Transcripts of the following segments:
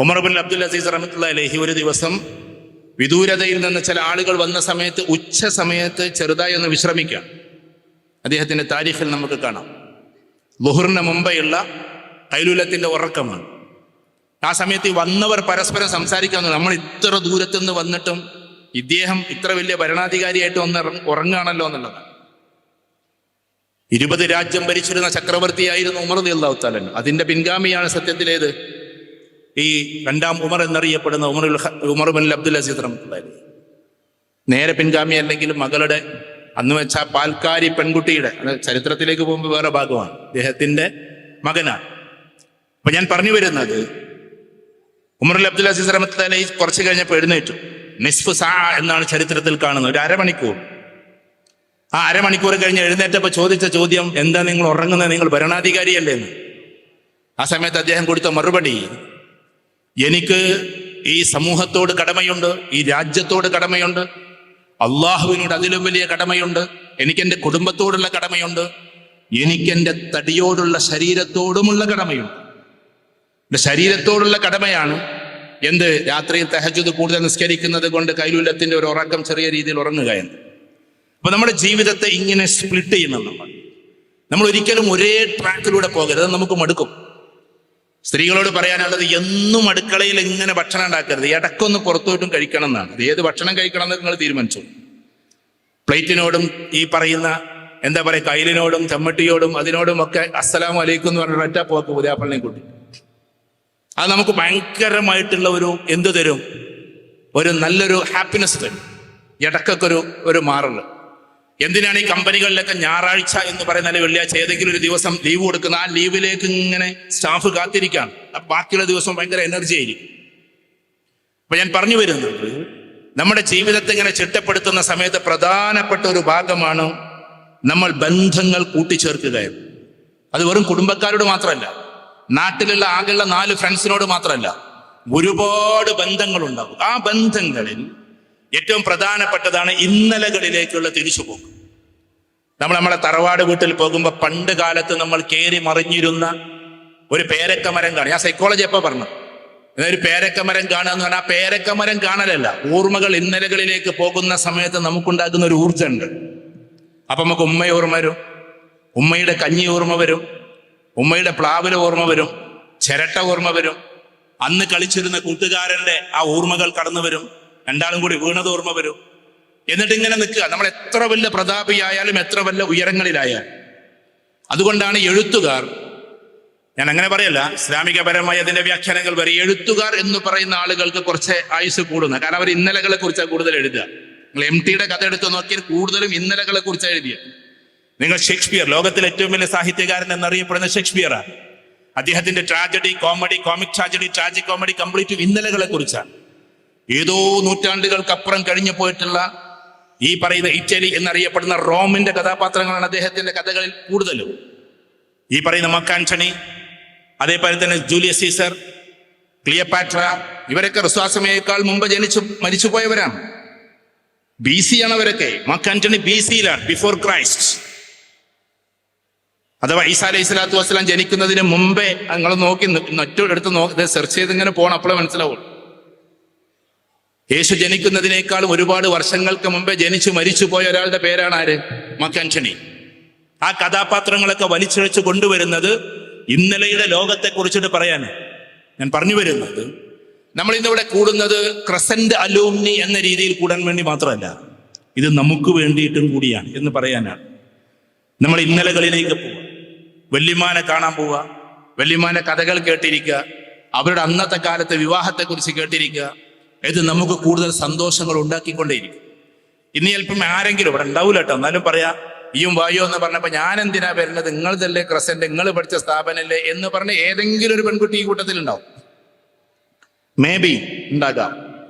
Umar bin Abdul Azeez റഹ്മത്തുള്ളാഹി അലൈഹി ഒരു ദിവസം വിദൂരതയിൽ നിന്ന് ചില ആളുകൾ വന്ന സമയത്ത് ഉച്ച സമയത്ത് ചെറുതായി ഒന്ന് വിശ്രമിക്കാം. അദ്ദേഹത്തിന്റെ താരീഖിൽ നമുക്ക് കാണാം. ളുഹറിന് മുമ്പെയുള്ള ഖൈലൂലത്തിന്റെ ഉറക്കമാണ്. ആ സമയത്ത് വന്നവർ പരസ്പരം സംസാരിക്കാമെന്ന്, നമ്മൾ ഇത്ര ദൂരത്തുനിന്ന് വന്നിട്ടും ഇദ്ദേഹം ഇത്ര വലിയ ഭരണാധികാരിയായിട്ട് ഒന്ന് ഉറങ്ങുകയാണല്ലോ എന്നുള്ളതാണ്. 20 രാജ്യം ഭരിച്ചിരുന്ന ചക്രവർത്തിയായിരുന്നു ഉമർ റളിയല്ലാഹു തആല. അതിന്റെ പിൻഗാമിയാണ് സത്യത്തിലേത് ഈ രണ്ടാം ഉമർ എന്നറിയപ്പെടുന്ന ഉമർ ബിൻ അബ്ദുൽ അസീസ് റഹ്മത്തുള്ളാഹി അലൈഹി. നേരെ പിൻഗാമി അല്ലെങ്കിൽ മകളുടെ അന്ന് വെച്ച പാൽക്കാരി പെൺകുട്ടിയുടെ, ചരിത്രത്തിലേക്ക് പോകുമ്പോൾ വേറെ ഭാഗമാണ്, അദ്ദേഹത്തിന്റെ മകനാണ്. അപ്പൊ ഞാൻ പറഞ്ഞു വരുന്നത്, ഉമർ അബ്ദുൽ അസീസ് റഹ്മത്തുള്ളാഹി അലൈഹി കുറച്ച് കഴിഞ്ഞപ്പോൾ എഴുന്നേറ്റു. നിസ്ഫ് സാ എന്നാണ് ചരിത്രത്തിൽ കാണുന്നത്, ഒരു അരമണിക്കൂർ. ആ അരമണിക്കൂർ കഴിഞ്ഞ് എഴുന്നേറ്റപ്പോൾ ചോദിച്ച ചോദ്യം, എന്താ നിങ്ങൾ ഉറങ്ങുന്നത്, നിങ്ങൾ ഭരണാധികാരിയല്ലേ എന്ന്. ആ സമയത്ത് അദ്ദേഹം കൊടുത്ത മറുപടി, എനിക്ക് ഈ സമൂഹത്തോട് കടമയുണ്ട്, ഈ രാജ്യത്തോട് കടമയുണ്ട്, അള്ളാഹുവിനോട് അതിലും വലിയ കടമയുണ്ട്, എനിക്കെൻ്റെ കുടുംബത്തോടുള്ള കടമയുണ്ട്, എനിക്കെൻ്റെ തടിയോടുള്ള ശരീരത്തോടുമുള്ള കടമയുണ്ട്. എൻ്റെ ശരീരത്തോടുള്ള കടമയാണ് എന്ത്, രാത്രിയിൽ തഹജ്ജുദ് കൂടുതൽ നിസ്കരിക്കുന്നത് കൊണ്ട് ഖൈലൂലത്തിന്റെ ഒരു ഉറക്കം ചെറിയ രീതിയിൽ ഉറങ്ങുക എന്ന്. അപ്പൊ നമ്മുടെ ജീവിതത്തെ ഇങ്ങനെ സ്പ്ലിറ്റ് ചെയ്യണം. നമ്മൾ ഒരിക്കലും ഒരേ ട്രാക്കിലൂടെ പോകരുത്, നമുക്ക് മടുക്കും. സ്ത്രീകളോട് പറയാനുള്ളത്, എന്നും അടുക്കളയിൽ ഇങ്ങനെ ഭക്ഷണം ഉണ്ടാക്കരുത്, ഇടക്കൊന്ന് പുറത്തോട്ടും കഴിക്കണം എന്നാണ്. അത് ഏത് ഭക്ഷണം കഴിക്കണം എന്ന് നിങ്ങൾ തീരുമാനിച്ചു. പ്ലേറ്റിനോടും ഈ പറയുന്ന എന്താ പറയുക കയ്യിലിനോടും ചമ്മട്ടിയോടും അതിനോടും ഒക്കെ അസ്സലാമു അലൈക്കും എന്ന് പറഞ്ഞ ഒറ്റ പോക്ക് പുതിയാപ്പള്ളിനെ കൂട്ടി. അത് നമുക്ക് ഭയങ്കരമായിട്ടുള്ള ഒരു എന്ത് തരും, ഒരു നല്ലൊരു ഹാപ്പിനെസ് തരും. ഇടക്കൊക്കെ ഒരു മാറല്. എന്തിനാണ് ഈ കമ്പനികളിലൊക്കെ ഞായറാഴ്ച എന്ന് പറയുന്ന വെള്ളിയാഴ്ച ഏതെങ്കിലും ഒരു ദിവസം ലീവ് കൊടുക്കുന്ന, ആ ലീവിലേക്ക് ഇങ്ങനെ സ്റ്റാഫ് കാത്തിരിക്കുകയാണ്. ബാക്കിയുള്ള ദിവസം ഭയങ്കര എനർജി ആയിരിക്കും. അപ്പൊ ഞാൻ പറഞ്ഞു വരുന്നത്, നമ്മുടെ ജീവിതത്തെ ഇങ്ങനെ ചിട്ടപ്പെടുത്തുന്ന സമയത്ത് പ്രധാനപ്പെട്ട ഒരു ഭാഗമാണ് നമ്മൾ ബന്ധങ്ങൾ കൂട്ടിച്ചേർക്കുക. അത് വെറും കുടുംബക്കാരോട് മാത്രമല്ല, നാട്ടിലുള്ള ആകെയുള്ള 4 ഫ്രണ്ട്സിനോട് മാത്രമല്ല, ഒരുപാട് ബന്ധങ്ങളുണ്ടാകും. ആ ബന്ധങ്ങളിൽ ഏറ്റവും പ്രധാനപ്പെട്ടതാണ് ഇന്നലകളിലേക്കുള്ള തിരിച്ചുപോക്ക്. നമ്മളെ തറവാട് വീട്ടിൽ പോകുമ്പോൾ പണ്ട് കാലത്ത് നമ്മൾ കയറി മറിഞ്ഞിരുന്ന ഒരു പേരക്കമരം കാണും. ഞാൻ സൈക്കോളജി എപ്പോൾ പറഞ്ഞു, ഒരു പേരക്കമരം കാണുക എന്ന് പറഞ്ഞാൽ ആ പേരക്കമരം കാണലല്ല, ഓർമ്മകൾ ഇന്നലകളിലേക്ക് പോകുന്ന സമയത്ത് നമുക്കുണ്ടാകുന്ന ഒരു ഊർജ്ജമുണ്ട്. അപ്പൊ നമുക്ക് ഉമ്മയെ ഓർമ്മ വരും, ഉമ്മയുടെ കഞ്ഞി ഓർമ്മ വരും, ഉമ്മയുടെ പ്ലാവിലെ ഓർമ്മ വരും, ചിരട്ട ഓർമ്മ വരും, അന്ന് കളിച്ചിരുന്ന കൂട്ടുകാരന്റെ ആ ഓർമ്മകൾ കടന്നു വരും, രണ്ടാളും കൂടി വീണത് ഓർമ്മ വരും. എന്നിട്ട് ഇങ്ങനെ നിൽക്കുക. നമ്മൾ എത്ര വലിയ പ്രതാപിയായാലും എത്ര വലിയ ഉയരങ്ങളിലായാലും. അതുകൊണ്ടാണ് എഴുത്തുകാർ, ഞാൻ അങ്ങനെ പറയല്ല, ഇസ്ലാമികപരമായി അതിന്റെ വ്യാഖ്യാനങ്ങൾ വരെ, എഴുത്തുകാർ എന്ന് പറയുന്ന ആളുകൾക്ക് കുറച്ച് ആയുസ് കൂടുന്നത്. കാരണം അവർ ഇന്നലകളെ കുറിച്ചാണ് കൂടുതൽ എഴുതുക. നിങ്ങൾ MTയുടെ കഥ എടുത്ത് നോക്കിയാൽ കൂടുതലും ഇന്നലകളെ കുറിച്ചാണ് എഴുതിയത്. നിങ്ങൾ ഷേക്സ്പിയർ, ലോകത്തിലെ ഏറ്റവും വലിയ സാഹിത്യകാരൻ എന്നറിയപ്പെടുന്ന ഷേക്സ്പിയറാണ്. അദ്ദേഹത്തിന്റെ tragedy, comedy, comic tragedy, tragic comedy complete ഇന്നലകളെ കുറിച്ചാണ്. ഏതോ നൂറ്റാണ്ടുകൾക്കപ്പുറം കഴിഞ്ഞു പോയിട്ടുള്ള ഈ പറയുന്ന ഇറ്റലി എന്നറിയപ്പെടുന്ന റോമിന്റെ കഥാപാത്രങ്ങളാണ് അദ്ദേഹത്തിന്റെ കഥകളിൽ കൂടുതലും. ഈ പറയുന്ന മാർക്ക് ആന്റണി, അതേപോലെ തന്നെ ജൂലിയസ് സീസർ, ക്ലിയോപാട്ര, ഇവരൊക്കെ ക്രിസ്തുമേക്കാൾ മുമ്പ് ജനിച്ചു മരിച്ചുപോയവരാണ്. BC ആണ് അവരൊക്കെ. മാർക്ക് ആന്റണി BC-യിലാണ്, ബിഫോർ ക്രൈസ്റ്റ്. അഥവാ ഈസാ അലൈഹി സ്വലാത്തു വസ്സലാം ജനിക്കുന്നതിന് മുമ്പേ. നിങ്ങൾ നോക്കി എടുത്ത് സെർച്ച് ചെയ്ത് ഇങ്ങനെ പോകണം, അപ്പോഴേ മനസ്സിലാവുള്ളൂ. യേശു ജനിക്കുന്നതിനേക്കാളും ഒരുപാട് വർഷങ്ങൾക്ക് മുമ്പേ ജനിച്ചു മരിച്ചുപോയ ഒരാളുടെ പേരാണ് ആര്? മാർക്ക് ആന്റണി. ആ കഥാപാത്രങ്ങളൊക്കെ വലിച്ചിഴച്ച് കൊണ്ടുവരുന്നത് ഇന്നലെയുടെ ലോകത്തെ കുറിച്ചിട്ട് പറയാന്. ഞാൻ പറഞ്ഞു വരുന്നത്, നമ്മൾ ഇന്നിവിടെ കൂടുന്നത് ക്രസന്റ് അലൂമിനി എന്ന രീതിയിൽ കൂടാൻ വേണ്ടി മാത്രമല്ല, ഇത് നമുക്ക് വേണ്ടിയിട്ടും കൂടിയാണ് എന്ന് പറയാനാണ്. നമ്മൾ ഇന്നലകളിലേക്ക് പോവുക, വല്യമാനെ കാണാൻ പോവുക, വല്യമാന്റെ കഥകൾ കേട്ടിരിക്കുക, അവരുടെ അന്നത്തെ കാലത്തെ വിവാഹത്തെക്കുറിച്ച് കേട്ടിരിക്കുക. ഇത് നമുക്ക് കൂടുതൽ സന്തോഷങ്ങൾ ഉണ്ടാക്കിക്കൊണ്ടേയിരിക്കും. ഇനി ചിലപ്പം ആരെങ്കിലും ഇവിടെ ഉണ്ടാവൂല കേട്ടോ, എന്നാലും പറയാ, ഈയും വായോ എന്ന് പറഞ്ഞപ്പോ ഞാൻ എന്തിനാ വരുന്നത്, നിങ്ങളതല്ലേ ക്രസന്റ്, നിങ്ങൾ പഠിച്ച സ്ഥാപനല്ലേ എന്ന് പറഞ്ഞ് ഏതെങ്കിലും ഒരു പെൺകുട്ടി ഈ കൂട്ടത്തിൽ ഉണ്ടാവും. മേ ബി ഉണ്ടാകാം.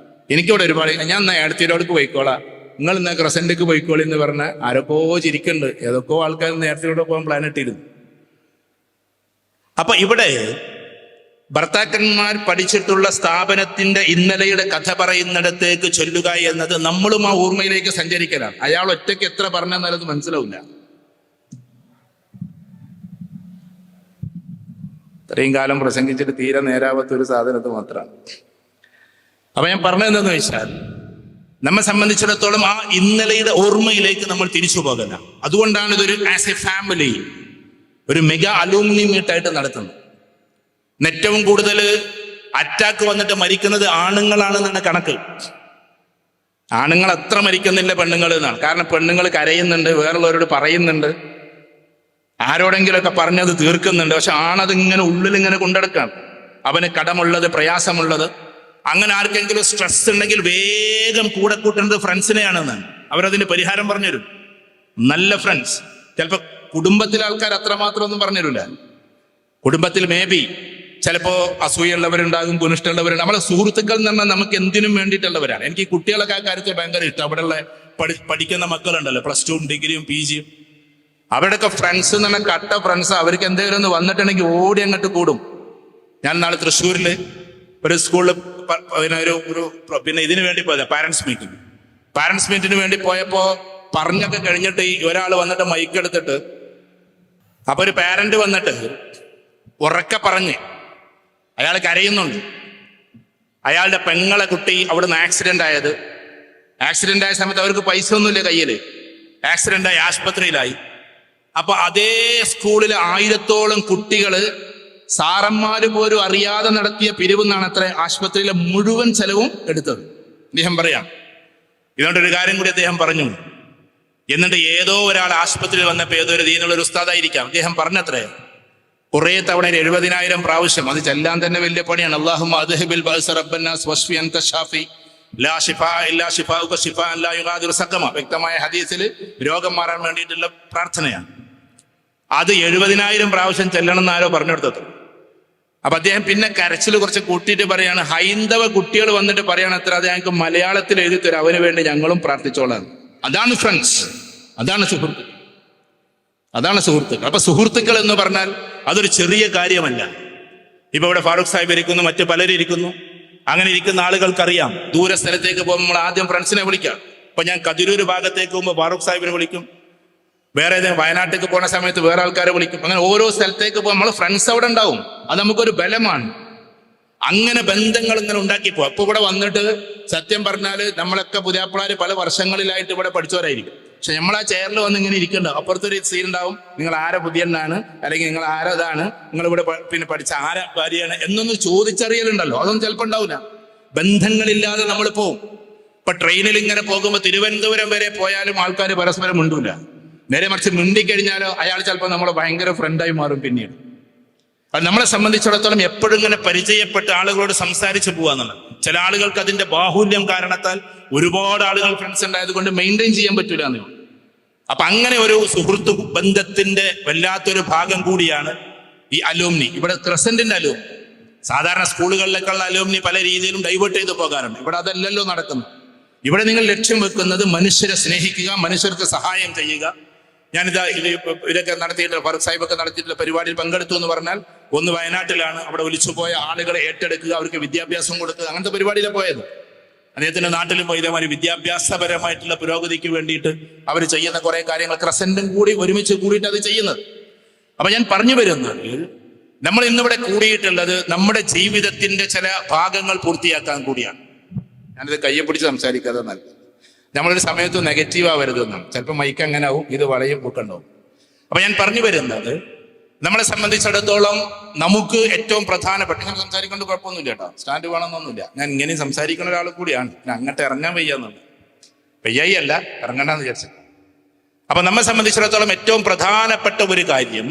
എനിക്കിവിടെ ഒരുപാട്, ഞാൻ നേരത്തിനോടക്ക് പോയിക്കോളാം, നിങ്ങൾ ഇന്ന് ക്രസന്റേക്ക് പോയിക്കോളി എന്ന് പറഞ്ഞ് ആരൊക്കെ ചിരിക്കുന്നുണ്ട്. ഏതൊക്കെയോ ആൾക്കാർ നേരത്തിനോട് പോകാൻ പ്ലാൻ ഇട്ടിരുന്നു. അപ്പൊ ഇവിടെ ഭർത്താക്കന്മാർ പഠിച്ചിട്ടുള്ള സ്ഥാപനത്തിന്റെ ഇന്നലെയുടെ കഥ പറയുന്നിടത്തേക്ക് ചൊല്ലുക എന്നത് നമ്മളും ആ ഓർമ്മയിലേക്ക് സഞ്ചരിക്കലാണ്. അയാൾ ഒറ്റയ്ക്ക് എത്ര പറഞ്ഞെന്നാലത് മനസ്സിലാവില്ല. ഇത്രയും കാലം പ്രസംഗിച്ചിട്ട് തീരെ നേരാവാത്ത ഒരു സാധനത്ത് മാത്രമാണ്. അപ്പൊ ഞാൻ പറഞ്ഞതെന്തെന്ന് വെച്ചാൽ, നമ്മെ സംബന്ധിച്ചിടത്തോളം ആ ഇന്നലെയുടെ ഓർമ്മയിലേക്ക് നമ്മൾ തിരിച്ചു പോകല. അതുകൊണ്ടാണ് ഇതൊരു ആസ് എ ഫാമിലി ഒരു മെഗാ അലൂമിനി മീറ്റായിട്ട് നടത്തുന്നത്. ഏറ്റവും കൂടുതൽ അറ്റാക്ക് വന്നിട്ട് മരിക്കുന്നത് ആണുങ്ങളാണെന്നാണ് കണക്ക്. ആണുങ്ങൾ അത്ര മരിക്കുന്നില്ല പെണ്ണുങ്ങൾ എന്നാണ്. കാരണം പെണ്ണുങ്ങൾ കരയുന്നുണ്ട്, വേറുള്ളവരോട് പറയുന്നുണ്ട്, ആരോടെങ്കിലുമൊക്കെ പറഞ്ഞത് തീർക്കുന്നുണ്ട്. പക്ഷെ ആണത് ഇങ്ങനെ ഉള്ളിലിങ്ങനെ കൊണ്ടെടുക്കാം. അവന് കടമുള്ളത്, പ്രയാസമുള്ളത്. അങ്ങനെ ആർക്കെങ്കിലും സ്ട്രെസ് ഉണ്ടെങ്കിൽ വേഗം കൂടെ കൂട്ടുന്നത് ഫ്രണ്ട്സിനെയാണെന്നാണ്. അവരതിന് പരിഹാരം പറഞ്ഞുതരും. നല്ല ഫ്രണ്ട്സ്. ചിലപ്പോൾ കുടുംബത്തിലെ ആൾക്കാർ അത്രമാത്രം ഒന്നും പറഞ്ഞുതരില്ല. കുടുംബത്തിൽ മേ ബി ചിലപ്പോൾ അസൂയുള്ളവരുണ്ടാകും, കുനിഷ്ഠമുള്ളവരുണ്ട്. നമ്മളെ സുഹൃത്തുക്കൾ എന്ന് പറഞ്ഞാൽ നമുക്ക് എന്തിനും വേണ്ടിയിട്ടുള്ളവരാണ്. എനിക്ക് ഈ കുട്ടികളൊക്കെ ആ കാര്യത്തിൽ ഭയങ്കര ഇഷ്ടം. അവിടെയുള്ള പഠിക്കുന്ന മക്കളുണ്ടല്ലോ, +2 ഡിഗ്രിയും PG യും, അവരുടെയൊക്കെ ഫ്രണ്ട്സ് എന്ന് പറഞ്ഞാൽ കട്ട ഫ്രണ്ട്സ്. അവർക്ക് എന്തെങ്കിലും ഒന്ന് വന്നിട്ടുണ്ടെങ്കിൽ ഓടി അങ്ങോട്ട് കൂടും. ഞാൻ നാളെ തൃശ്ശൂരിൽ ഒരു സ്കൂളിൽ പിന്നെ ഇതിനു വേണ്ടി പോയത് പാരന്റ്സ് മീറ്റിന് വേണ്ടി പോയപ്പോ പറഞ്ഞൊക്കെ കഴിഞ്ഞിട്ട് ഒരാൾ വന്നിട്ട് മൈക്ക് എടുത്തിട്ട്, അപ്പൊ ഒരു പാരന്റ് വന്നിട്ട് ഉറക്കെ പറഞ്ഞ്, അയാൾ കരയുന്നുണ്ട്. അയാളുടെ പെങ്ങളെ കുട്ടി അവിടുന്ന് ആക്സിഡന്റ് ആയ സമയത്ത് അവർക്ക് പൈസ ഒന്നുമില്ല കയ്യിൽ. ആക്സിഡന്റായി ആശുപത്രിയിലായി. അപ്പൊ അതേ സ്കൂളിലെ 1000-ഓളം കുട്ടികള് സാറന്മാര് പോലും അറിയാതെ നടത്തിയ പിരിവെന്നാണ് അത്ര ആശുപത്രിയിലെ മുഴുവൻ ചെലവും എടുത്തത്. അദ്ദേഹം പറയാം. ഇതുകൊണ്ടൊരു കാര്യം കൂടി അദ്ദേഹം പറഞ്ഞു. എന്നിട്ട് ഏതോ ഒരാൾ ആശുപത്രിയിൽ വന്നപ്പോ ഏതോ ഒരു ദീനുള്ള ഒരു ഉസ്താദായിരിക്കാം, അദ്ദേഹം പറഞ്ഞത്രേ, കുറെ തവണ 70,000 പ്രാവശ്യം അത് ചെല്ലാൻ തന്നെ വലിയ പണിയാണ്. അല്ലാഹുമ്മ അദ്ഹിബിൽ ബഅസ റബ്ബന്നാസ് വശ്ഫി അൻത ഷാഫി ലാ ശിഫാ ഇല്ലാ ശിഫാഉക ശിഫാഅൻ ലാ യുഗാദിറു സഖമ. വ്യക്തമായ ഹദീസിൽ രോഗം മാറാൻ വേണ്ടിയിട്ടുള്ള പ്രാർത്ഥനയാണ്. അത് 70,000 പ്രാവശ്യം ചെല്ലണം എന്ന് ആരോ പറഞ്ഞെടുത്തത്. അപ്പൊ അദ്ദേഹം പിന്നെ കരച്ചിൽ കുറച്ച് കൂട്ടിയിട്ട് പറയാണ്, ഹൈന്ദവ കുട്ടികൾ വന്നിട്ട് പറയണം അത്ര, അത് ഞങ്ങൾക്ക് മലയാളത്തിൽ എഴുതി തരും, അവന് വേണ്ടി ഞങ്ങളും പ്രാർത്ഥിച്ചോളാം. അതാണ് ഫ്രണ്ട്സ്, അതാണ് സുഹൃത്തുക്കൾ. അപ്പൊ സുഹൃത്തുക്കൾ എന്ന് പറഞ്ഞാൽ അതൊരു ചെറിയ കാര്യമല്ല. ഇപ്പൊ ഇവിടെ ഫാറൂഖ് സാഹിബ് ഇരിക്കുന്നു, മറ്റു പലരും ഇരിക്കുന്നു. അങ്ങനെ ഇരിക്കുന്ന ആളുകൾക്കറിയാം, ദൂര സ്ഥലത്തേക്ക് പോകുമ്പോൾ നമ്മൾ ആദ്യം ഫ്രണ്ട്സിനെ വിളിക്കാം. ഇപ്പൊ ഞാൻ കതിരൂർ ഭാഗത്തേക്ക് പോകുമ്പോൾ ഫാറൂഖ് സാഹിബിനെ വിളിക്കും, വേറെ ഏതെങ്കിലും വയനാട്ടിലേക്ക് പോണ സമയത്ത് വേറെ ആൾക്കാരെ വിളിക്കും. അങ്ങനെ ഓരോ സ്ഥലത്തേക്ക് പോകുമ്പോൾ നമ്മൾ ഫ്രണ്ട്സ് അവിടെ ഉണ്ടാവും. അത് നമുക്കൊരു ബലമാണ്. അങ്ങനെ ബന്ധങ്ങൾ ഇങ്ങനെ ഉണ്ടാക്കി പോകും. അപ്പൊ ഇവിടെ വന്നിട്ട് സത്യം പറഞ്ഞാൽ നമ്മളൊക്കെ പുതിയാപ്പിളാര് പല വർഷങ്ങളിലായിട്ട് ഇവിടെ പഠിച്ചവരായിരിക്കും. പക്ഷെ നമ്മൾ ആ ചെയറിൽ വന്ന് ഇങ്ങനെ ഇരിക്കണ്ട. അപ്പുറത്തൊരു സീൻ ഉണ്ടാവും, നിങ്ങൾ ആരെ പുതിയണ്ണാണ്, അല്ലെങ്കിൽ നിങ്ങൾ ആരതാണ്, നിങ്ങൾ ഇവിടെ പിന്നെ പഠിച്ച ആര ഭാര്യയാണ് എന്നൊന്ന് ചോദിച്ചറിയലുണ്ടല്ലോ, അതൊന്നും ചിലപ്പോൾ ഉണ്ടാവില്ല. ബന്ധങ്ങളില്ലാതെ നമ്മൾ പോവും. ഇപ്പൊ ട്രെയിനിൽ ഇങ്ങനെ പോകുമ്പോൾ തിരുവനന്തപുരം വരെ പോയാലും ആൾക്കാർ പരസ്പരം മിണ്ടൂല. നേരെ മറിച്ച് മിണ്ടിക്കഴിഞ്ഞാലോ അയാൾ ചിലപ്പോൾ നമ്മളെ ഭയങ്കര ഫ്രണ്ടായി മാറും പിന്നീട്. അത് നമ്മളെ സംബന്ധിച്ചിടത്തോളം എപ്പോഴും ഇങ്ങനെ പരിചയപ്പെട്ട ആളുകളോട് സംസാരിച്ച് പോവാന്നുള്ളത്. ചില ആളുകൾക്ക് അതിന്റെ ബാഹുല്യം കാരണത്താൽ ഒരുപാട് ആളുകൾ ഫ്രണ്ട്സ് ഉണ്ടായത് കൊണ്ട് മെയിൻറ്റെയിൻ ചെയ്യാൻ പറ്റൂല എന്നേ. അപ്പൊ അങ്ങനെ ഒരു സുഹൃത്തു ബന്ധത്തിന്റെ വല്ലാത്തൊരു ഭാഗം കൂടിയാണ് ഈ അലൂമിനി. ഇവിടെ ക്രസന്റിന്റെ അലൂമിനി, സാധാരണ സ്കൂളുകളിലേക്കുള്ള അലൂമിനി പല രീതിയിലും ഡൈവേർട്ട് ചെയ്ത് പോകാറുണ്ട്. ഇവിടെ അതല്ലല്ലോ നടക്കുന്നത്. ഇവിടെ നിങ്ങൾ ലക്ഷ്യം വെക്കുന്നത് മനുഷ്യരെ സ്നേഹിക്കുക, മനുഷ്യർക്ക് സഹായം ചെയ്യുക. ഞാനിതാ ഇതൊക്കെ നടത്തിയിട്ടുള്ള ഫാറൂഖ് സാഹിബൊക്കെ നടത്തിയിട്ടുള്ള പരിപാടിയിൽ പങ്കെടുത്തു എന്ന് പറഞ്ഞാൽ, ഒന്ന് വയനാട്ടിലാണ്, അവിടെ ഒലിച്ചുപോയ ആളുകളെ ഏറ്റെടുക്കുക, അവർക്ക് വിദ്യാഭ്യാസം കൊടുക്കുക, അങ്ങനത്തെ പരിപാടിയിലാണ് പോയത്. അദ്ദേഹത്തിന്റെ നാട്ടിലും പോയി ഇതേമാതിരി വിദ്യാഭ്യാസപരമായിട്ടുള്ള പുരോഗതിക്ക് വേണ്ടിയിട്ട് അവർ ചെയ്യുന്ന കുറെ കാര്യങ്ങൾ ക്രസന്റും കൂടി ഒരുമിച്ച് കൂടിയിട്ട് അത് ചെയ്യുന്നത്. അപ്പൊ ഞാൻ പറഞ്ഞു വരുന്നത്, നമ്മൾ ഇന്നിവിടെ കൂടിയിട്ടുള്ളത് നമ്മുടെ ജീവിതത്തിന്റെ ചില ഭാഗങ്ങൾ പൂർത്തിയാക്കാൻ കൂടിയാണ്. ഞാനിത് കയ്യെ പിടിച്ച് സംസാരിക്കാതെ നല്ലത്. നമ്മളൊരു സമയത്ത് നെഗറ്റീവ് ആവരുതെന്നാണ്. ചിലപ്പോൾ മൈക്ക് അങ്ങനെ ആവും, ഇത് വളയും പൊക്കണ്ടാവും. അപ്പൊ ഞാൻ പറഞ്ഞു വരുന്നത്, നമ്മളെ സംബന്ധിച്ചിടത്തോളം നമുക്ക് ഏറ്റവും പ്രധാനപ്പെട്ട, ഇങ്ങനെ സംസാരിക്കൊണ്ട് കുഴപ്പമൊന്നുമില്ല കേട്ടോ, സ്റ്റാൻഡ് വേണമെന്നൊന്നുമില്ല. ഞാൻ ഇങ്ങനെ സംസാരിക്കുന്ന ഒരാൾ കൂടിയാണ്. ഞാൻ അങ്ങോട്ട് ഇറങ്ങാൻ വയ്യാന്നുണ്ട്. വയ്യായി അല്ല, ഇറങ്ങണ്ടെന്ന് വിചാരിച്ചു. അപ്പൊ നമ്മെ സംബന്ധിച്ചിടത്തോളം ഏറ്റവും പ്രധാനപ്പെട്ട ഒരു കാര്യം,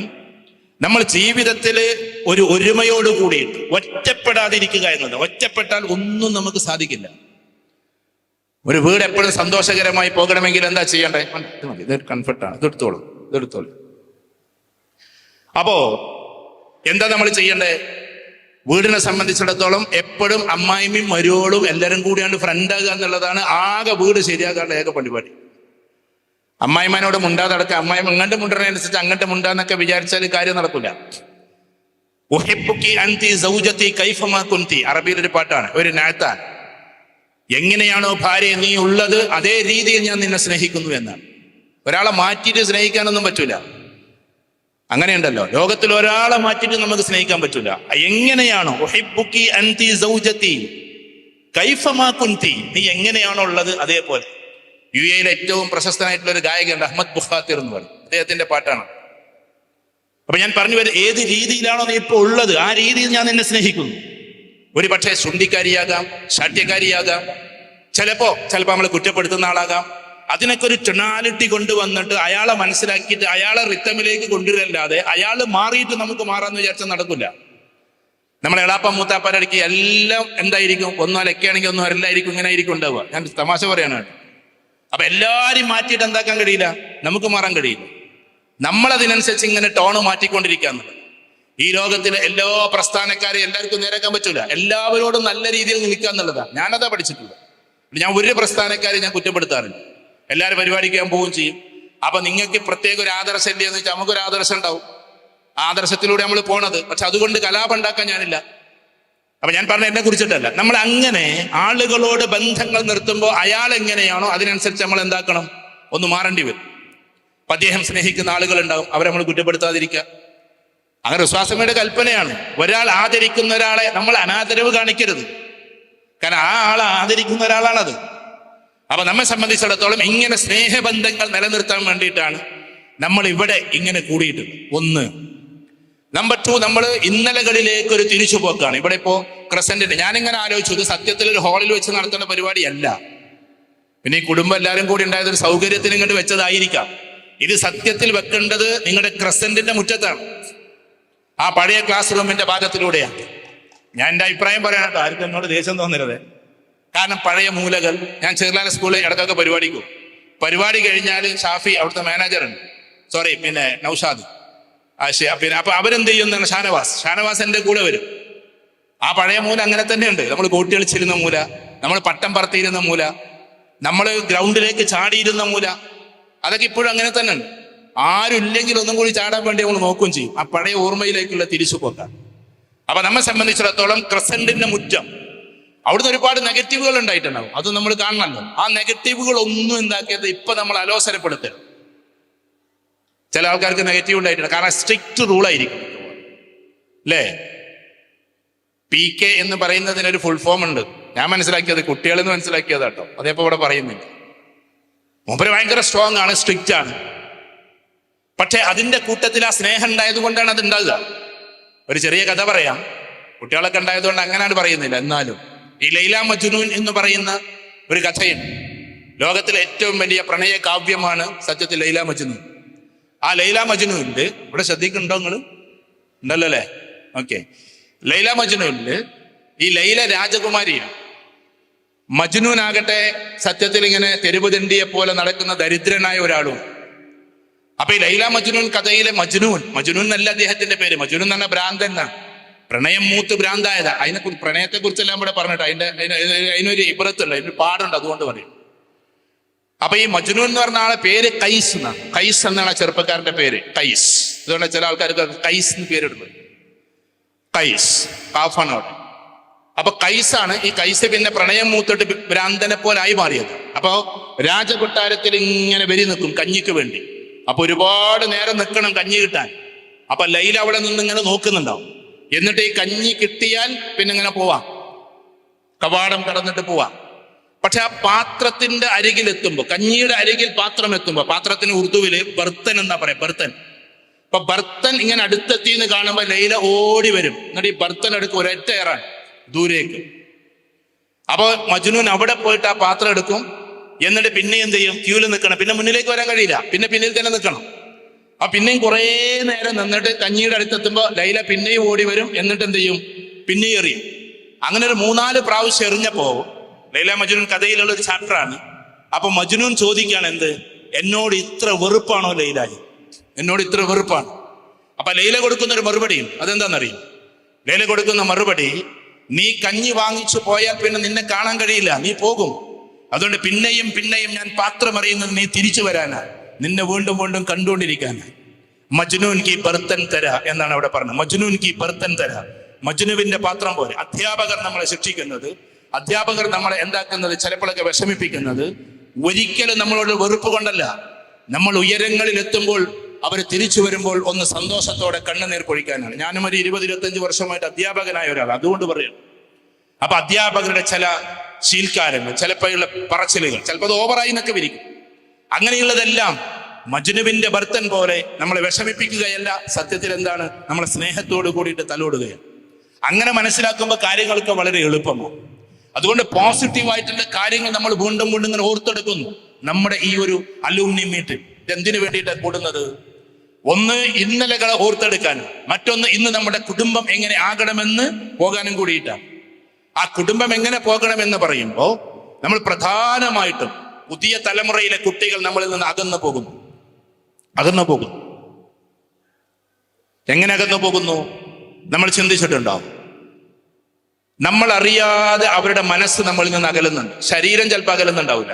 നമ്മൾ ജീവിതത്തിൽ ഒരു ഒരുമയോട് കൂടിയിട്ട് ഒറ്റപ്പെടാതിരിക്കുക എന്നത്. ഒറ്റപ്പെട്ടാൽ ഒന്നും നമുക്ക് സാധിക്കില്ല. ഒരു വീട് എപ്പോഴും സന്തോഷകരമായി പോകണമെങ്കിൽ എന്താ ചെയ്യണ്ടേ? ഇത് കംഫർട്ടാണ്, ഇതെടുത്തോളൂ. അപ്പോ എന്താ നമ്മൾ ചെയ്യണ്ടേ? വീടിനെ സംബന്ധിച്ചിടത്തോളം എപ്പോഴും അമ്മായിമ്മയും മരുവോളും എല്ലാവരും കൂടിയാണ്ട് ഫ്രണ്ടാകുക എന്നുള്ളതാണ് ആകെ വീട് ശരിയാക്കാനുള്ള ഏക പരിപാടി. അമ്മായിമാനോട് മുണ്ടാതെ അടക്കുക, അമ്മായിമ്മ ഇങ്ങോട്ട് മുണ്ടതിനനുസരിച്ച് അങ്ങോട്ട് മുണ്ടാന്നൊക്കെ വിചാരിച്ചാൽ കാര്യം നടക്കില്ല. അറബിയിലൊരു പാട്ടാണ്, ഒരു നാത്താണ്. എങ്ങനെയാണോ ഭാര്യ നീ ഉള്ളത് അതേ രീതിയിൽ ഞാൻ നിന്നെ സ്നേഹിക്കുന്നു എന്നാണ്. ഒരാളെ മാറ്റിയിട്ട് സ്നേഹിക്കാനൊന്നും പറ്റൂല. അങ്ങനെയുണ്ടല്ലോ. ലോകത്തിൽ ഒരാളെ മാറ്റിയിട്ട് നമുക്ക് സ്നേഹിക്കാൻ പറ്റൂല. എങ്ങനെയാണോ ഉഹിബ്ബുക്കി അൻതി സൗജതി കൈഫമാ കുൻതി, നീ എങ്ങനെയാണോ ഉള്ളത് അതേപോലെ. യുഎഇയിലെ ഏറ്റവും പ്രശസ്തനായിട്ടുള്ള ഒരു ഗായകനുണ്ട്, അഹമ്മദ് ബുഖാത്തിർ എന്ന് പറയും, അദ്ദേഹത്തിന്റെ പാട്ടാണ്. അപ്പൊ ഞാൻ പറഞ്ഞു വരും, ഏത് രീതിയിലാണോ നീ ഇപ്പോൾ ഉള്ളത് ആ രീതിയിൽ ഞാൻ നിന്നെ സ്നേഹിക്കുന്നു. ഒരു പക്ഷേ ശുണ്ഠിക്കാരിയാകാം, ശാഠ്യക്കാരിയാകാം, ചിലപ്പോ നമ്മൾ കുറ്റപ്പെടുത്തുന്ന ആളാകാം. അതിനൊക്കെ ഒരു ടൊണാലിറ്റി കൊണ്ടുവന്നിട്ട് അയാളെ മനസ്സിലാക്കിയിട്ട് അയാളെ റിത്തമിലേക്ക് കൊണ്ടുവരല്ലാതെ അയാൾ മാറിയിട്ട് നമുക്ക് മാറാന്ന് വിചാരിച്ചാൽ നടക്കില്ല. നമ്മളെ എളാപ്പ മൂത്താപ്പാരടിക്ക് എല്ലാം എന്തായിരിക്കും, ഒന്നും അലക്കുകയാണെങ്കിൽ ഒന്നും അരല്ലായിരിക്കും, ഇങ്ങനെ ആയിരിക്കും ഉണ്ടാവുക. ഞാൻ തമാശ പറയാണ്. അപ്പൊ എല്ലാവരും മാറ്റിയിട്ട് എന്താക്കാൻ കഴിയില്ല, നമുക്ക് മാറാൻ കഴിയില്ല. നമ്മളതിനനുസരിച്ച് ഇങ്ങനെ ടോണ് മാറ്റിക്കൊണ്ടിരിക്കാന്നുള്ളത്. ഈ ലോകത്തിലെ എല്ലാ പ്രസ്ഥാനക്കാരെയും എല്ലാവർക്കും നേരാക്കാൻ പറ്റൂല. എല്ലാവരോടും നല്ല രീതിയിൽ നിൽക്കുക എന്നുള്ളതാണ്. ഞാനതാ പഠിച്ചിട്ടുള്ളത്. ഞാൻ ഒരു പ്രസ്ഥാനക്കാരെ ഞാൻ കുറ്റപ്പെടുത്താറില്ല. എല്ലാവരും പരിപാടിക്ക് ഞാൻ പോവുകയും ചെയ്യും. അപ്പൊ നിങ്ങൾക്ക് പ്രത്യേക ഒരു ആദർശം ഇല്ല എന്ന് വെച്ചാൽ നമുക്കൊരു ആദർശം ഉണ്ടാവും. ആദർശത്തിലൂടെ നമ്മൾ പോണത്. പക്ഷെ അതുകൊണ്ട് കലാപം ഉണ്ടാക്കാൻ ഞാനില്ല. അപ്പൊ ഞാൻ പറഞ്ഞ എന്നെ കുറിച്ചിട്ടല്ല. നമ്മൾ അങ്ങനെ ആളുകളോട് ബന്ധങ്ങൾ നിർത്തുമ്പോൾ അയാൾ എങ്ങനെയാണോ അതിനനുസരിച്ച് നമ്മൾ എന്താക്കണം, ഒന്ന് മാറേണ്ടി വരും. അപ്പൊ അദ്ദേഹം സ്നേഹിക്കുന്ന ആളുകൾ ഉണ്ടാവും, അവരെ നമ്മൾ കുറ്റപ്പെടുത്താതിരിക്കുക. അങ്ങനെ വിശ്വാസമയുടെ കൽപ്പനയാണ്. ഒരാൾ ആദരിക്കുന്ന ഒരാളെ നമ്മൾ അനാദരവ് കാണിക്കരുത്. കാരണം ആ ആളെ ആദരിക്കുന്ന ഒരാളാണത്. അപ്പൊ നമ്മെ സംബന്ധിച്ചിടത്തോളം ഇങ്ങനെ സ്നേഹബന്ധങ്ങൾ നിലനിർത്താൻ വേണ്ടിയിട്ടാണ് നമ്മൾ ഇവിടെ ഇങ്ങനെ കൂടിയിട്ടുള്ളത്. ഒന്ന്. നമ്പർ 2, നമ്മൾ ഇന്നലകളിലേക്ക് ഒരു തിരിച്ചുപോക്കാണ്. ഇവിടെ ഇപ്പോ ക്രസന്റിന്റെ ഞാനിങ്ങനെ ആലോചിച്ചു, ഇത് സത്യത്തിൽ ഒരു ഹാളിൽ വെച്ച് നടത്തേണ്ട പരിപാടിയല്ല. പിന്നെ ഈ കുടുംബം എല്ലാവരും കൂടി ഉണ്ടായത് ഒരു സൗകര്യത്തിന് ഇങ്ങോട്ട് വെച്ചതായിരിക്കാം. ഇത് സത്യത്തിൽ വെക്കേണ്ടത് നിങ്ങളുടെ ക്രസന്റിന്റെ മുറ്റത്താണ്, ആ പഴയ ക്ലാസ് റൂമിന്റെ ഭാഗത്തിലൂടെയാണ്. ഞാൻ എൻ്റെ അഭിപ്രായം പറയാനായിട്ട് ആർക്കും എന്നോട് ദേഷ്യം തോന്നരുത്. കാരണം പഴയ മൂലകൾ, ഞാൻ ചെറുലാല സ്കൂളിൽ ഇടക്കൊക്കെ പരിപാടിക്കും. പരിപാടി കഴിഞ്ഞാൽ ഷാഫി അവിടുത്തെ മാനേജറുണ്ട്, പിന്നെ നൗഷാദ്, പിന്നെ അപ്പൊ അവരെന്ത് ചെയ്യുന്നതാണ്, ഷാനവാസ് എൻ്റെ കൂടെ വരും. ആ പഴയ മൂല അങ്ങനെ തന്നെയുണ്ട്. നമ്മൾ കോട്ടി കളിച്ചിരുന്ന മൂല, നമ്മൾ പട്ടം പറത്തിയിരുന്ന മൂല, നമ്മൾ ഗ്രൗണ്ടിലേക്ക് ചാടിയിരുന്ന മൂല, അതൊക്കെ ഇപ്പോഴും അങ്ങനെ തന്നെ ഉണ്ട്. ആരും ഇല്ലെങ്കിൽ ഒന്നും കൂടി ചാടാൻ വേണ്ടി നമ്മൾ നോക്കുകയും ചെയ്യും. ആ പഴയ ഓർമ്മയിലേക്കുള്ള തിരിച്ചുപോക്കാണ്. അപ്പൊ നമ്മെ സംബന്ധിച്ചിടത്തോളം ക്രസന്റിന്റെ മുറ്റം, അവിടുന്ന് ഒരുപാട് നെഗറ്റീവുകൾ ഉണ്ടായിട്ടുണ്ടാവും, അത് നമ്മൾ കാണണമല്ലോ. ആ നെഗറ്റീവുകൾ ഒന്നും എന്താക്കിയത് ഇപ്പൊ നമ്മൾ അലോസരപ്പെടുത്തരുത്. ചില ആൾക്കാർക്ക് നെഗറ്റീവ് ഉണ്ടായിട്ടുണ്ട്, കാരണം സ്ട്രിക്റ്റ് റൂളായിരിക്കും അല്ലേ. PK എന്ന് പറയുന്നതിനൊരു ഫുൾ ഫോം ഉണ്ട്. ഞാൻ മനസ്സിലാക്കിയത്, കുട്ടികളെന്ന് മനസ്സിലാക്കിയത് കേട്ടോ, അതേപ്പോ ഇവിടെ പറയുന്നില്ല. മൂപ്പര് ഭയങ്കര സ്ട്രോങ് ആണ്, സ്ട്രിക്റ്റ് ആണ്. പക്ഷെ അതിന്റെ കൂട്ടത്തിൽ ആ സ്നേഹം ഉണ്ടായത് കൊണ്ടാണ് അത് ഉണ്ടാകുക. ഒരു ചെറിയ കഥ പറയാം, കുട്ടികളൊക്കെ ഉണ്ടായതുകൊണ്ട് അങ്ങനെയാണ് പറയുന്നില്ല. എന്നാലും ഈ ലൈല മജ്നൂൻ എന്ന് പറയുന്ന ഒരു കഥയുണ്ട്. ലോകത്തിലെ ഏറ്റവും വലിയ പ്രണയ കാവ്യമാണ് സത്യത്തിൽ ലൈല മജ്നൂൻ. ആ ലൈല മജ്നൂനില്, ഇവിടെ ശ്രദ്ധിക്കുന്നുണ്ടോ നിങ്ങൾ? ഉണ്ടല്ലോ അല്ലേ? ഓക്കെ. ലൈല മജ്നൂനില് ഈ ലൈല രാജകുമാരിയാണ്. മജ്നൂൻ ആകട്ടെ സത്യത്തിൽ ഇങ്ങനെ തെരുവ് തെണ്ടിയെ പോലെ നടക്കുന്ന ദരിദ്രനായ ഒരാളും. അപ്പൊ ഈ ലൈല മജ്നൂൻ കഥയിലെ മജ്നൂൻ എന്നല്ല അദ്ദേഹത്തിന്റെ പേര്. മജ്നൂൻ എന്ന് പറഞ്ഞ ഭ്രാന്തൻ എന്നാണ്. പ്രണയം മൂത്ത് ഭ്രാന്തായതാ. പ്രണയത്തെ കുറിച്ചെല്ലാം ഇവിടെ പറഞ്ഞിട്ട് അതിനൊരു ഇബ്രത്തുണ്ട്, അതിനൊരു പാടുണ്ട്, അതുകൊണ്ട് പറയും. അപ്പൊ ഈ മജ്നൂൻ എന്ന് പറഞ്ഞ ആളെ പേര് കൈസ് എന്നാണ്. കൈസ് എന്നാണ് ചെറുപ്പക്കാരന്റെ പേര്, കൈസ്. അതുകൊണ്ട് ചില ആൾക്കാർക്ക് കൈസ് എന്ന് പേരിടുന്നത്. കൈസ് കാഫാനോടെ. അപ്പൊ കൈസാണ്. ഈ കൈസ് പിന്നെ പ്രണയം മൂത്തിട്ട് ഭ്രാന്തനെ പോലെ ആയി മാറിയത്. അപ്പൊ രാജകൊട്ടാരത്തിൽ ഇങ്ങനെ വരി നിൽക്കും കഞ്ഞിക്ക് വേണ്ടി. അപ്പൊ ഒരുപാട് നേരം നിൽക്കണം കഞ്ഞി കിട്ടാൻ. അപ്പൊ ലൈല അവിടെ നിന്ന് ഇങ്ങനെ നോക്കുന്നുണ്ടാവും. എന്നിട്ട് ഈ കഞ്ഞി കിട്ടിയാൽ പിന്നെ ഇങ്ങനെ പോവാം, കവാടം കടന്നിട്ട് പോവാം. പക്ഷെ ആ പാത്രത്തിന്റെ അരികിലെത്തുമ്പോ, കഞ്ഞിയുടെ അരികിൽ പാത്രം എത്തുമ്പോ, പാത്രത്തിന് ഉറുദുവില് ബർത്തൻ എന്നാ പറയാം, ബർത്തൻ. അപ്പൊ ബർത്തൻ ഇങ്ങനെ അടുത്തെത്തി എന്ന് കാണുമ്പോ ലൈല ഓടി വരും. എന്നിട്ട് ഈ ബർത്തൻ എടുക്കും, ഒരൊറ്റ ഏറാൻ ദൂരേക്ക്. അപ്പൊ മജ്നൂൻ അവിടെ പോയിട്ട് ആ പാത്രം എടുക്കും. എന്നിട്ട് പിന്നെ എന്ത് ചെയ്യും, ക്യൂല് നിൽക്കണം. പിന്നെ മുന്നിലേക്ക് വരാൻ കഴിയില്ല, പിന്നെ പിന്നിൽ തന്നെ നിൽക്കണം. ആ പിന്നെയും കുറേ നേരം നിന്നിട്ട് കഞ്ഞിയുടെ അടുത്തെത്തുമ്പോ ലൈല പിന്നെയും ഓടി വരും. എന്നിട്ട് എന്ത് ചെയ്യും, പിന്നെയും എറിയും. അങ്ങനെ ഒരു 3-4 പ്രാവശ്യം എറിഞ്ഞപ്പോ, ലൈല മജ്നൂൻ കഥയിലുള്ള ഒരു ചാപ്റ്ററാണ്. അപ്പൊ മജ്നൂൻ ചോദിക്കുകയാണ്, എന്ത്, എന്നോട് ഇത്ര വെറുപ്പാണോ ലൈലായി, എന്നോട് ഇത്ര വെറുപ്പാണ്. അപ്പൊ ലൈല കൊടുക്കുന്ന ഒരു മറുപടിയും അതെന്താണെന്നറിയും. ലൈല കൊടുക്കുന്ന മറുപടി, നീ കഞ്ഞി വാങ്ങിച്ചു പോയാൽ പിന്നെ നിന്നെ കാണാൻ കഴിയില്ല, നീ പോകും. അതുകൊണ്ട് പിന്നെയും പിന്നെയും ഞാൻ പാത്രം അറിയുന്നത് നീ തിരിച്ചു വരാനാ, നിന്നെ വീണ്ടും വീണ്ടും കണ്ടുകൊണ്ടിരിക്കാനാ. മജ്നൂൻ കി ബർത്തൻ തരാ എന്നാണ് അവിടെ പറഞ്ഞത്. മജ്നൂൻ കി ബർത്തൻ തരാ, മജ്നുവിന്റെ പാത്രം പോലെ. അധ്യാപകർ നമ്മളെ ശിക്ഷിക്കുന്നത്, അധ്യാപകർ നമ്മളെ എന്താക്കുന്നത്, ചിലപ്പോഴൊക്കെ വിഷമിപ്പിക്കുന്നത് ഒരിക്കലും നമ്മളോട് വെറുപ്പ് കൊണ്ടല്ല. നമ്മൾ ഉയരങ്ങളിൽ എത്തുമ്പോൾ അവർ തിരിച്ചു വരുമ്പോൾ ഒന്ന് സന്തോഷത്തോടെ കണ്ണുനീർ പൊഴിക്കാനാണ്. ഞാനും ഒരു 20-25 വർഷമായിട്ട് അധ്യാപകനായ ഒരാൾ, അതുകൊണ്ട് പറയും. അപ്പൊ അധ്യാപകരുടെ ചില ശീൽക്കാരങ്ങൾ, ചിലപ്പോഴുള്ള പറച്ചിലുകൾ, ചിലപ്പോൾ അത് ഓവറായി എന്നൊക്കെ വിരിക്കും. അങ്ങനെയുള്ളതെല്ലാം മജ്നുവിന്റെ ബർത്തൻ പോലെ നമ്മളെ വിഷമിപ്പിക്കുകയല്ല, സത്യത്തിൽ എന്താണ്, നമ്മളെ സ്നേഹത്തോട് കൂടിയിട്ട് തലോടുകയാണ്. അങ്ങനെ മനസ്സിലാക്കുമ്പോൾ കാര്യങ്ങളൊക്കെ വളരെ എളുപ്പമാണ്. അതുകൊണ്ട് പോസിറ്റീവായിട്ടുള്ള കാര്യങ്ങൾ നമ്മൾ വീണ്ടും വീണ്ടും ഇങ്ങനെ ഓർത്തെടുക്കുന്നു. നമ്മുടെ ഈ ഒരു അലൂമിനി മീറ്റ് എന്തിനു വേണ്ടിയിട്ടാണ് കൂടുന്നത്? ഒന്ന് ഇന്നലകളെ ഓർത്തെടുക്കാനും, മറ്റൊന്ന് ഇന്ന് നമ്മുടെ കുടുംബം എങ്ങനെ ആകണമെന്ന് പോകാനും കൂടിയിട്ടാണ്. ആ കുടുംബം എങ്ങനെ പോകണമെന്ന് പറയുമ്പോൾ നമ്മൾ പ്രധാനമായിട്ടും പുതിയ തലമുറയിലെ കുട്ടികൾ നമ്മളിൽ നിന്ന് അകന്നു പോകുന്നു. എങ്ങനെ അകന്നു പോകുന്നു നമ്മൾ ചിന്തിച്ചിട്ടുണ്ടാവും. നമ്മൾ അറിയാതെ അവരുടെ മനസ്സ് നമ്മളിൽ നിന്ന് അകലുന്നുണ്ട്. ശരീരം ചിലപ്പോൾ അകലുന്നുണ്ടാവില്ല.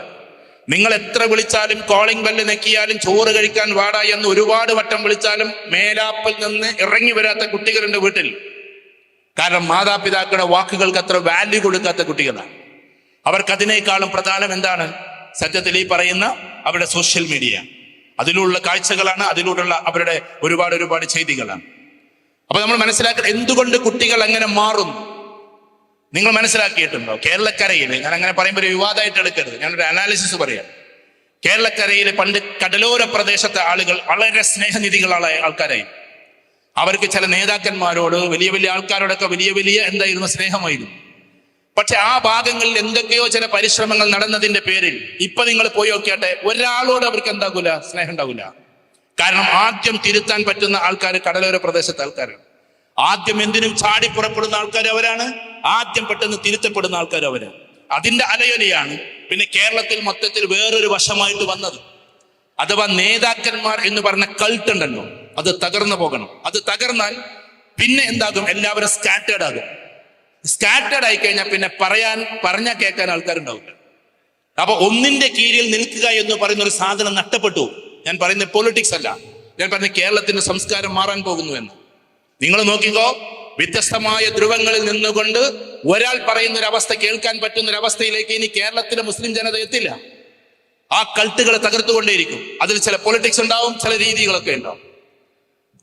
നിങ്ങൾ എത്ര വിളിച്ചാലും, കോളിംഗ് ബെല്ല് നെക്കിയാലും, ചോറ് കഴിക്കാൻ വാടാ എന്ന് ഒരുപാട് വട്ടം വിളിച്ചാലും മേലാപ്പിൽ നിന്ന് ഇറങ്ങി വരാത്ത കുട്ടികളുണ്ട് വീട്ടിൽ. കാരണം മാതാപിതാക്കളുടെ വാക്കുകൾക്ക് അത്ര വാല്യൂ കൊടുക്കാത്ത കുട്ടികളാണ്. അവർക്കതിനേക്കാളും പ്രധാനം എന്താണ്? സത്യത്തിൽ ഈ പറയുന്ന അവരുടെ സോഷ്യൽ മീഡിയ, അതിലുള്ള കാഴ്ചകളാണ്, അതിലൂടെയുള്ള അവരുടെ ഒരുപാട് ചെയ്തികളാണ്. അപ്പൊ നമ്മൾ മനസ്സിലാക്കുക എന്തുകൊണ്ട് കുട്ടികൾ അങ്ങനെ മാറുന്നു. നിങ്ങൾ മനസ്സിലാക്കിയിട്ടുണ്ടോ? കേരളക്കരയിൽ, ഞാൻ അങ്ങനെ പറയുമ്പോൾ ഒരു വിവാദമായിട്ട് എടുക്കരുത്, ഞാനൊരു അനാലിസിസ് പറയാം. കേരളക്കരയിൽ പണ്ട് കടലോര പ്രദേശത്തെ ആളുകൾ വളരെ സ്നേഹനിധികളായ ആൾക്കാരായി. അവർക്ക് ചില നേതാക്കന്മാരോട്, വലിയ വലിയ ആൾക്കാരോടൊക്കെ വലിയ എന്തായിരുന്നു, സ്നേഹമായിരുന്നു. പക്ഷെ ആ ഭാഗങ്ങളിൽ എന്തൊക്കെയോ ചില പരിശ്രമങ്ങൾ നടന്നതിന്റെ പേരിൽ ഇപ്പൊ നിങ്ങൾ പോയി നോക്കിയാട്ടെ, ഒരാളോട് അവർക്ക് എന്താകൂല, സ്നേഹം ഉണ്ടാവില്ല. കാരണം ആദ്യം തിരുത്താൻ പറ്റുന്ന ആൾക്കാർ കടലോര പ്രദേശത്തെ ആൾക്കാരാണ്. ആദ്യം എന്തിനും ചാടി പുറപ്പെടുന്ന ആൾക്കാർ അവരാണ്. ആദ്യം പെട്ടെന്ന് തിരുത്തപ്പെടുന്ന ആൾക്കാർ അവരാണ്. അതിന്റെ അലയൊലിയാണ് പിന്നെ കേരളത്തിൽ മൊത്തത്തിൽ വേറൊരു വശമായിട്ട് വന്നത്. അഥവാ നേതാക്കന്മാർ എന്ന് പറഞ്ഞ കൾട്ട് ഉണ്ടല്ലോ, അത് തകർന്നു പോകണം. അത് തകർന്നാൽ പിന്നെ എന്താകും, എല്ലാവരും സ്കാറ്റേർഡ് ആകും. സ്കാറ്റേർഡ് ആയി കഴിഞ്ഞാൽ പിന്നെ പറഞ്ഞാൽ കേൾക്കാൻ ആൾക്കാരുണ്ടാവില്ല. അപ്പൊ ഒന്നിന്റെ കീഴിൽ നിൽക്കുക എന്ന് പറയുന്ന ഒരു സാധനം നഷ്ടപ്പെട്ടു. ഞാൻ പറയുന്നത് പൊളിറ്റിക്സ് അല്ല, ഞാൻ പറയുന്നത് കേരളത്തിന്റെ സംസ്കാരം മാറാൻ പോകുന്നു എന്ന്. നിങ്ങൾ നോക്കിക്കോ, വ്യത്യസ്തമായ ധ്രുവങ്ങളിൽ നിന്നുകൊണ്ട് ഒരാൾ പറയുന്ന ഒരു അവസ്ഥ കേൾക്കാൻ പറ്റുന്ന ഒരു അവസ്ഥയിലേക്ക് ഇനി കേരളത്തിലെ മുസ്ലിം ജനത എത്തില്ല. ആ കൾട്ടുകളെ തകർത്തുകൊണ്ടേയിരിക്കും. അതിൽ ചില പൊളിറ്റിക്സ് ഉണ്ടാവും, ചില രീതികളൊക്കെ ഉണ്ടാവും.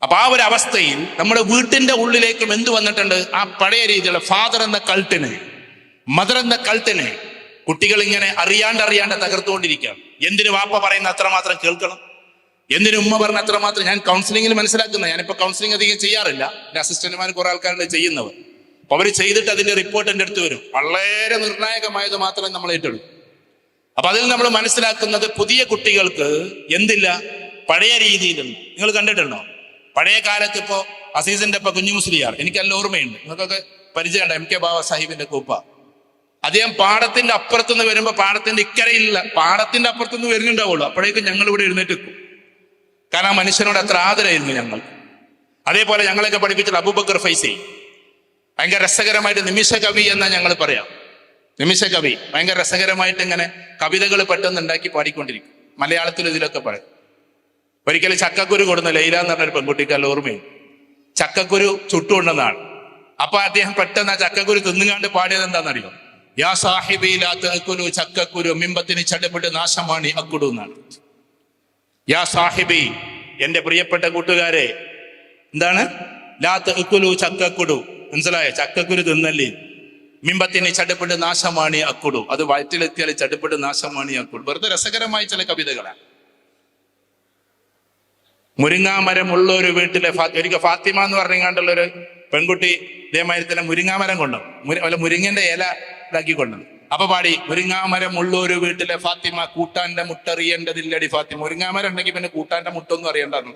അപ്പൊ ആ ഒരു അവസ്ഥയിൽ നമ്മുടെ വീട്ടിന്റെ ഉള്ളിലേക്കും എന്ത് വന്നിട്ടുണ്ട്, ആ പഴയ രീതിയിലുള്ള ഫാദർ എന്ന കൾട്ടിനെ, മദർ എന്ന കൾട്ടിനെ കുട്ടികൾ ഇങ്ങനെ അറിയാണ്ട് തകർത്തുകൊണ്ടിരിക്കുകയാണ്. എന്തിനു വാപ്പ പറയുന്ന അത്രമാത്രം കേൾക്കണം, എന്തിനു ഉമ്മ പറഞ്ഞ അത്രമാത്രം. ഞാൻ കൗൺസിലിംഗിൽ മനസ്സിലാക്കുന്ന, ഞാനിപ്പോ കൗൺസിലിംഗ് അധികം ചെയ്യാറില്ല, എന്റെ അസിസ്റ്റന്റുമാർ കുറെ ആൾക്കാരുടെ ചെയ്യുന്നവർ. അപ്പൊ അവർ ചെയ്തിട്ട് അതിന്റെ റിപ്പോർട്ട് എൻ്റെ അടുത്ത് വരും. വളരെ നിർണായകമായത് മാത്രമേ നമ്മൾ ഏറ്റെടുക്കൂ. അപ്പൊ അതിൽ നമ്മൾ മനസ്സിലാക്കുന്നത് പുതിയ കുട്ടികൾക്ക് എന്തില്ല, പഴയ രീതിയിലുള്ള. നിങ്ങൾ കണ്ടിട്ടുണ്ടോ പഴയ കാലത്ത്? ഇപ്പോ അസീസിന്റെ ഇപ്പൊ കുഞ്ഞു മുസ്ലിയാർ, എനിക്കെല്ലാം ഓർമ്മയുണ്ട്, നിങ്ങൾക്കൊക്കെ പരിചയമുണ്ട്, MK ബാബ സാഹിബിന്റെ കൂപ്പ. അദ്ദേഹം പാടത്തിന്റെ അപ്പുറത്തുനിന്ന് വരുമ്പോ പാടത്തിന്റെ ഇക്കരയില്ല, പാടത്തിന്റെ അപ്പുറത്തുനിന്ന് വരുന്നുണ്ടാവുള്ളൂ. അപ്പോഴേക്കും ഞങ്ങൾ ഇവിടെ എഴുന്നേറ്റ് വെക്കും. കാരണം ആ മനുഷ്യനോട് അത്ര ആദരമായിരുന്നു ഞങ്ങൾ. അതേപോലെ ഞങ്ങളൊക്കെ പഠിപ്പിച്ചത് അബൂബക്കർ ഫൈസി, ഭയങ്കര രസകരമായിട്ട് നിമിഷ കവി എന്നാ ഞങ്ങൾ പറയാം. നിമിഷ കവി ഭയങ്കര രസകരമായിട്ട് ഇങ്ങനെ കവിതകൾ പെട്ടെന്ന് ഉണ്ടാക്കി പാടിക്കൊണ്ടിരിക്കും. മലയാളത്തിൽ ഇതിലൊക്കെ പറയും. ഒരിക്കലും ചക്കക്കുരു കൊടുന്ന ലൈല എന്ന് പറഞ്ഞൊരു പെൺകുട്ടിക്ക് അല്ല ഓർമ്മയും, ചക്കക്കുരു ചുട്ടുകൊണ്ടെന്നാണ്. അപ്പൊ അദ്ദേഹം പെട്ടെന്ന് ആ ചക്കക്കുരു തിന്നുകാണ്ട് പാടിയത് എന്താണെന്നറിയോ? യാ സാഹിബി ലാ തഅകുലു ചക്കക്കുരു മിമ്പത്തിന് ചടപെട്ട് നാശമാണ് അക്കുടു എന്നാണ്. യാ സാഹിബി, എന്റെ പ്രിയപ്പെട്ട കൂട്ടുകാരെ, എന്താണ്? ലാ തഅകുലു ചക്കക്കുരു, മനസ്സിലായോ? ചക്കക്കുരു തിന്നല്ലേ. മിമ്പത്തിന് ചടപെട്ട് നാശമാണ് അക്കുടു, അത് വയറ്റിലെത്തിയാൽ ചടപെട്ട് നാശമാണ് അക്കുടു. വെറുതെ രസകരമായ ചില കവിതകളാണ്. മുരിങ്ങാമരം ഉള്ള ഒരു വീട്ടിലെ ഒരിക്കൽ ഫാത്തിമ എന്ന് പറഞ്ഞാണ്ടുള്ള ഒരു പെൺകുട്ടി ഇതേമാതിരി തന്നെ മുരിങ്ങാമരം കൊണ്ടും മുരിങ്ങന്റെ ഇല ഇതാക്കി കൊണ്ടും. അപ്പൊ പാടി, മുരിങ്ങാമരം ഉള്ള ഒരു വീട്ടിലെ ഫാത്തിമ, കൂട്ടാന്റെ മുട്ടറിയേണ്ടതില്ലടി ഫാത്തിമ. മുരിങ്ങാമരം ഉണ്ടെങ്കിൽ പിന്നെ കൂട്ടാന്റെ മുട്ടൊന്നും അറിയണ്ടെന്ന്.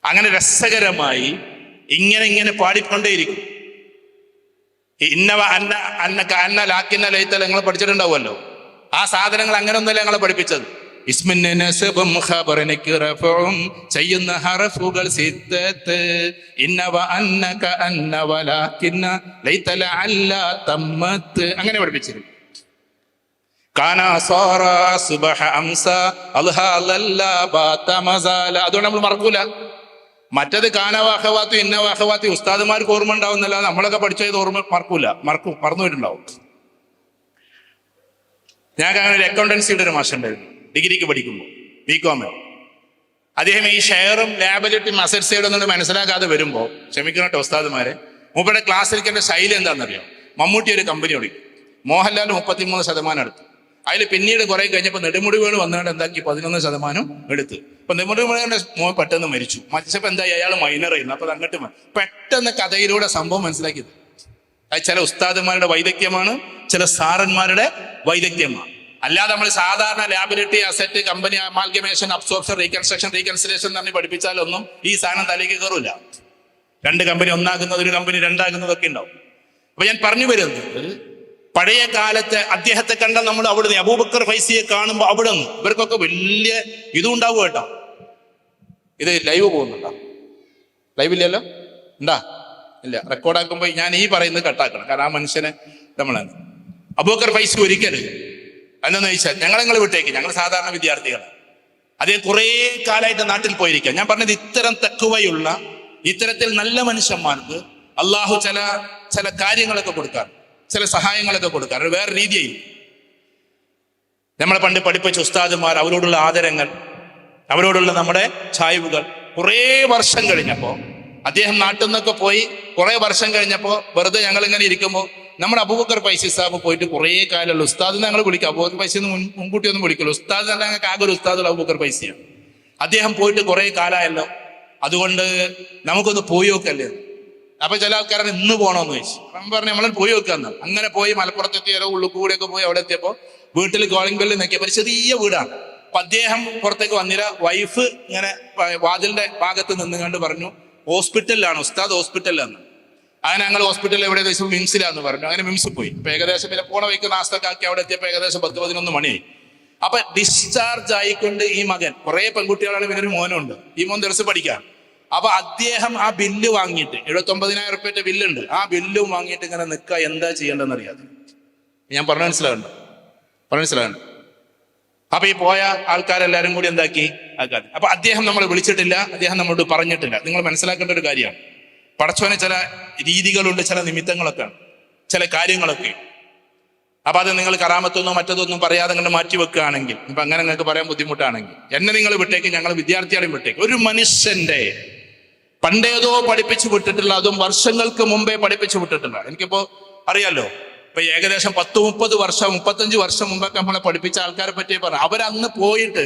അങ്ങനെ രസകരമായി ഇങ്ങനെ പാടിക്കൊണ്ടേയിരിക്കും. ഇന്നവ അന്ന ലാക്കിന്ന ലൈത്തല നിങ്ങൾ പഠിച്ചിട്ടുണ്ടാവുമല്ലോ. ആ സാധനങ്ങൾ അങ്ങനെ ഒന്നല്ല ഞങ്ങളെ പഠിപ്പിച്ചത്. ഇസ്മിന് നസബും ഖബറിനക്ക് റഫഉം ചെയ്യുന്ന ഹറഫുകൾ സിത്തത്ത്. ഇന്നവ അന്നക അന്ന വലാകിന്ന ലൈതല അല്ല തമ്മത്ത്, അങ്ങനെ പഠിപ്പിച്ചിരുന്നു. കാന സാറ സുബഹ അംസ അൽഹ ലല്ല ബാത മസാല, അതുകൊണ്ട് നമ്മൾ മറക്കൂല. മറ്റത് കാനവാഹവാത്തി ഇന്നവാഹവാത്തി ഉസ്താദുമാർക്ക് ഓർമ്മ ഉണ്ടാവുന്നല്ല, നമ്മളൊക്കെ പഠിച്ചത് ഓർമ്മ മറന്നു പോയിട്ടുണ്ടാവും. ഞാൻ അങ്ങനെ ഒരു അക്കൗണ്ടൻസിയുടെ ഒരു മാഷ് ഉണ്ടായിരുന്നു ഡിഗ്രിക്ക് പഠിക്കുമ്പോൾ, BCom. അദ്ദേഹം ഈ ഷെയറും ലാബിലിറ്റിയും അസറ്റ് സൈഡും ഒന്നും മനസ്സിലാക്കാതെ വരുമ്പോൾ, ക്ഷമിക്കണം കേട്ടോ ഉസ്താദുമാരെ, മൂപ്പരുടെ ക്ലാസ്സിലേക്കെൻ്റെ ശൈലി എന്താണെന്നറിയോ? മമ്മൂട്ടി ഒരു കമ്പനി തുടങ്ങി, മോഹൻലാൽ 33% എടുത്തു. അതിൽ പിന്നീട് കുറെ കഴിഞ്ഞപ്പോൾ നെടുമുടി വേണു വന്നുകൊണ്ട് എന്താക്കി 11% എടുത്ത്. അപ്പൊ നെടുമുടി വേണുവിന്റെ മോൻ പെട്ടെന്ന് മരിച്ചപ്പോൾ എന്തായി? അയാൾ മൈനറായിരുന്നു. അപ്പൊ അങ്ങോട്ട് പെട്ടെന്ന് കഥയിലൂടെ സംഭവം മനസ്സിലാക്കിയത്. അത് ചില ഉസ്താദന്മാരുടെ വൈദഗ്ധ്യമാണ്, ചില സാറന്മാരുടെ വൈദഗ്ധ്യമാണ്. അല്ലാതെ നമ്മൾ സാധാരണ liability, asset, company amalgamation, absorption, reconstruction എന്ന് പറഞ്ഞ് പഠിപ്പിച്ചാലൊന്നും ഈ സാധനം തലേക്ക് കയറൂല. 2 കമ്പനി ഒന്നാകുന്നത്, ഒരു കമ്പനി രണ്ടാകുന്നതൊക്കെ ഉണ്ടാവും. അപ്പൊ ഞാൻ പറഞ്ഞു വരുന്നത്, പഴയ കാലത്ത് അദ്ദേഹത്തെ കണ്ട നമ്മൾ അവിടുന്ന് അബൂബക്കർ ഫൈസിയെ കാണുമ്പോൾ അവിടെ നിന്ന് ഇവർക്കൊക്കെ വലിയ ഇതും ഉണ്ടാവും കേട്ടോ. ഇത് ലൈവ് പോകുന്നുണ്ടോ? ലൈവില്ലല്ലോ? ഉണ്ടാ? ഇല്ല. റെക്കോർഡാക്കുമ്പോൾ ഞാൻ ഈ പറയുന്നത് കട്ടാക്കണം, കാരണം ആ മനുഷ്യനെ നമ്മളാണ്. അബൂബക്കർ ഫൈസി ഒരിക്കലും എന്താണെന്ന് ചോദിച്ചാൽ, ഞങ്ങളെ വിട്ടേക്ക്, ഞങ്ങൾ സാധാരണ വിദ്യാർത്ഥികളാണ്. അദ്ദേഹം കുറേ കാലമായിട്ട് നാട്ടിൽ പോയിരിക്കാം. ഞാൻ പറഞ്ഞത്, ഇത്തരം തഖ്വയുള്ള, ഇത്തരത്തിൽ നല്ല മനുഷ്യന്മാർക്ക് അള്ളാഹു ചില കാര്യങ്ങളൊക്കെ കൊടുക്കാറ്, ചില സഹായങ്ങളൊക്കെ കൊടുക്കാറ്. വേറെ രീതിയായി നമ്മളെ പണ്ട് പഠിപ്പിച്ച ഉസ്താദുമാർ, അവരോടുള്ള ആദരങ്ങൾ, അവരോടുള്ള നമ്മുടെ ചായ്വുകൾ. കുറേ വർഷം കഴിഞ്ഞപ്പോൾ അദ്ദേഹം നാട്ടിൽ നിന്നൊക്കെ പോയി, കുറേ വർഷം കഴിഞ്ഞപ്പോൾ വെറുതെ ഞങ്ങളിങ്ങനെ ഇരിക്കുമ്പോൾ നമ്മുടെ അബൂബക്കർ ഫൈസി സാഹിബ് പോയിട്ട് കുറേ കാലമുള്ള ഉസ്താദ് ഞങ്ങൾ വിളിക്കും. അബൂബക്കർ ഫൈസി മുൻകൂട്ടി ഒന്നും വിളിക്കുള്ളൂ. ഉസ്താദ് തന്നെ ഞങ്ങൾക്ക് ആകെ ഒരു ഉസ്താദുള്ള അബൂബക്കർ ഫൈസിയാണ്. അദ്ദേഹം പോയിട്ട് കുറേ കാലമായല്ലോ, അതുകൊണ്ട് നമുക്കൊന്ന് പോയി നോക്കല്ലേ. അപ്പൊ ചില ആൾക്കാരാണ് ഇന്ന് പോകണമെന്ന് ചോദിച്ചു. അപ്പം പറഞ്ഞു നമ്മൾ പോയി നോക്കാന്ന്. അങ്ങനെ പോയി മലപ്പുറത്തെത്തി, ഉള്ളു കൂടെയൊക്കെ പോയി. അവിടെ എത്തിയപ്പോൾ വീട്ടിൽ കോളിംഗ് ബെല്ല് നോക്കിയപ്പോൾ ചെറിയ വീടാണ്. അപ്പൊ അദ്ദേഹം പുറത്തേക്ക് വന്നില്ല. വൈഫ് ഇങ്ങനെ വാതിലിന്റെ ഭാഗത്ത് നിന്നുകൊണ്ട് പറഞ്ഞു, ഹോസ്പിറ്റലിലാണ് ഉസ്താദ്, ഹോസ്പിറ്റലിലാണ്. അങ്ങനെ ഞങ്ങൾ ഹോസ്പിറ്റലിൽ എവിടെ ദിവസം മിംസിലാന്ന് പറഞ്ഞു. അങ്ങനെ മിംസിൽ പോയി. ഇപ്പൊ ഏകദേശം പോണ വൈക്ക് നാസ്തക്കാക്കി അവിടെ എത്തിയപ്പോൾ ഏകദേശം 10-11 മണിയായി. അപ്പൊ ഡിസ്ചാർജ് ആയിക്കൊണ്ട് ഈ മകൻ, കുറെ പെൺകുട്ടികളാണ്, ഇവനൊരു മോനുണ്ട്, ഈ മോൻ ദർസ് പഠിക്കാൻ. അപ്പൊ അദ്ദേഹം ആ ബില്ല് വാങ്ങിയിട്ട്, 79,000 റുപ്യന്റെ ബില്ലുണ്ട്, ആ ബില്ലും വാങ്ങിയിട്ട് ഇങ്ങനെ നിൽക്കുക, എന്താ ചെയ്യേണ്ടതെന്ന് അറിയാതെ. ഞാൻ മനസ്സിലാകണ്ട. അപ്പൊ ഈ പോയ ആൾക്കാരെല്ലാരും കൂടി എന്താക്കി ആക്കാതെ. അപ്പൊ അദ്ദേഹം നമ്മളെ വിളിച്ചിട്ടില്ല, അദ്ദേഹം നമ്മളോട് പറഞ്ഞിട്ടില്ല. നിങ്ങൾ മനസ്സിലാക്കേണ്ട ഒരു കാര്യമാണ്, പടച്ചോന് ചില രീതികളുണ്ട്, ചില നിമിത്തങ്ങളൊക്കെ, ചില കാര്യങ്ങളൊക്കെ. അപ്പൊ അത് നിങ്ങൾ കറാമത്തൊന്നും മറ്റതൊന്നും പറയാതെ നിങ്ങൾ മാറ്റി വെക്കുകയാണെങ്കിൽ, ഇപ്പൊ അങ്ങനെ നിങ്ങൾക്ക് പറയാൻ ബുദ്ധിമുട്ടാണെങ്കിൽ, എന്നെ നിങ്ങൾ വിട്ടേക്ക്, ഞങ്ങൾ വിദ്യാർത്ഥികളെയും വിട്ടേക്ക്. ഒരു മനുഷ്യന്റെ പണ്ടേതോ പഠിപ്പിച്ചു വിട്ടിട്ടുള്ള, അതും വർഷങ്ങൾക്ക് മുമ്പേ പഠിപ്പിച്ചു വിട്ടിട്ടുള്ള, എനിക്കിപ്പോ അറിയാലോ, ഇപ്പൊ ഏകദേശം 10-30 വർഷം 35 വർഷം മുമ്പൊക്കെ നമ്മളെ പഠിപ്പിച്ച ആൾക്കാരെ പറ്റി പറഞ്ഞു. അവരന്ന് പോയിട്ട്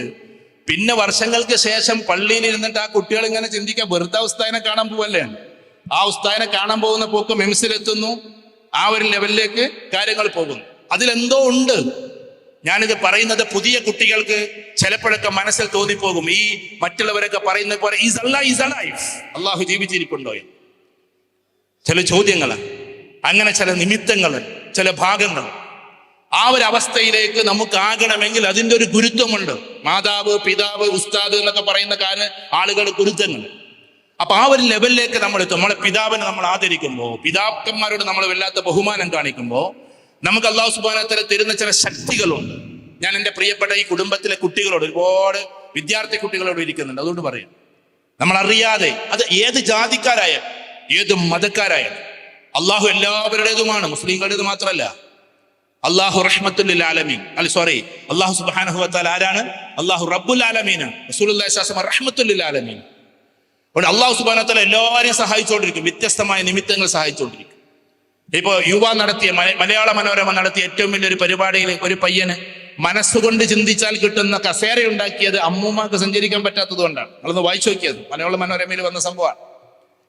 പിന്നെ വർഷങ്ങൾക്ക് ശേഷം പള്ളിയിൽ ഇരുന്നിട്ട് ആ കുട്ടികൾ ഇങ്ങനെ ചിന്തിക്കുക, വെറുതെ ഉസ്താദിനെ കാണാൻ പോവല്ലേ. ആ ഉസ്താദിനെ കാണാൻ പോകുന്ന പോക്ക് മെംസിലെത്തുന്നു, ആ ഒരു ലെവലിലേക്ക് കാര്യങ്ങൾ പോകുന്നു. അതിലെന്തോ ഉണ്ട്. ഞാനിത് പറയുന്നത് പുതിയ കുട്ടികൾക്ക് ചിലപ്പോഴൊക്കെ മനസ്സിൽ തോന്നിപ്പോകും, ഈ മറ്റുള്ളവരൊക്കെ പറയുന്ന പോലെ അള്ളാഹു ജീവിച്ചിരിപ്പുണ്ടോ, ചില ചോദ്യങ്ങൾ, അങ്ങനെ ചില നിമിത്തങ്ങൾ, ചില ഭാഗങ്ങൾ. ആ ഒരു അവസ്ഥയിലേക്ക് നമുക്ക് ആകണമെങ്കിൽ അതിൻ്റെ ഒരു ഗുരുത്വമുണ്ട്. മാതാവ്, പിതാവ്, ഉസ്താദ് എന്നൊക്കെ പറയുന്ന ആളുകളുടെ ഗുരുത്വങ്ങൾ. അപ്പൊ ആ ഒരു ലെവലിലേക്ക് നമ്മൾ എത്തും. നമ്മളെ പിതാവിനെ നമ്മൾ ആദരിക്കുമ്പോൾ, പിതാക്കന്മാരോട് നമ്മൾ വല്ലാത്ത ബഹുമാനം കാണിക്കുമ്പോൾ, നമുക്ക് അല്ലാഹു സുബ്ഹാനഹു വ തആല തരുന്ന ചില ശക്തികളുണ്ട്. ഞാൻ എൻ്റെ പ്രിയപ്പെട്ട ഈ കുടുംബത്തിലെ കുട്ടികളോട്, ഒരുപാട് വിദ്യാർത്ഥി കുട്ടികളോട് ഇരിക്കുന്നുണ്ട്, അതുകൊണ്ട് പറയാം, നമ്മൾ അറിയാതെ, അത് ഏത് ജാതിക്കാരായാലും ഏത് മതക്കാരായാലും, അള്ളാഹു എല്ലാവരുടേതുമാണ്, മുസ്ലിങ്ങളുടേത് മാത്രമല്ല. അള്ളാഹു റഹ്മത്തുൽ ലിൽ ആലമീൻ, അള്ളാഹു സുബ്ഹാനഹു വ തആല ആരാണ്? അള്ളാഹു റബ്ബുൽ ആലമീനാണ്. റസൂലുള്ളാഹി സ്വല്ലല്ലാഹു അലൈഹി വസല്ലം റഹ്മത്തുൽ ലിൽ ആലമീൻ. അതുകൊണ്ട് അള്ളാഹു സുബ്ഹാനഹു വ തആല എല്ലാവരെയും സഹായിച്ചുകൊണ്ടിരിക്കും, വ്യത്യസ്തമായ നിമിത്തങ്ങൾ സഹായിച്ചുകൊണ്ടിരിക്കും. ഇപ്പൊ യുവ നടത്തിയ, മലയാള മനോരമ നടത്തിയ ഏറ്റവും വലിയൊരു പരിപാടിയിൽ ഒരു പയ്യന് മനസ്സുകൊണ്ട് ചിന്തിച്ചാൽ കിട്ടുന്ന കസേര ഉണ്ടാക്കിയത് അമ്മൂമ്മക്ക് സഞ്ചരിക്കാൻ പറ്റാത്തത് കൊണ്ടാണ്. നിങ്ങളൊന്ന് വായിച്ചു നോക്കിയത്, മലയാള മനോരമയിൽ വന്ന സംഭവമാണ്.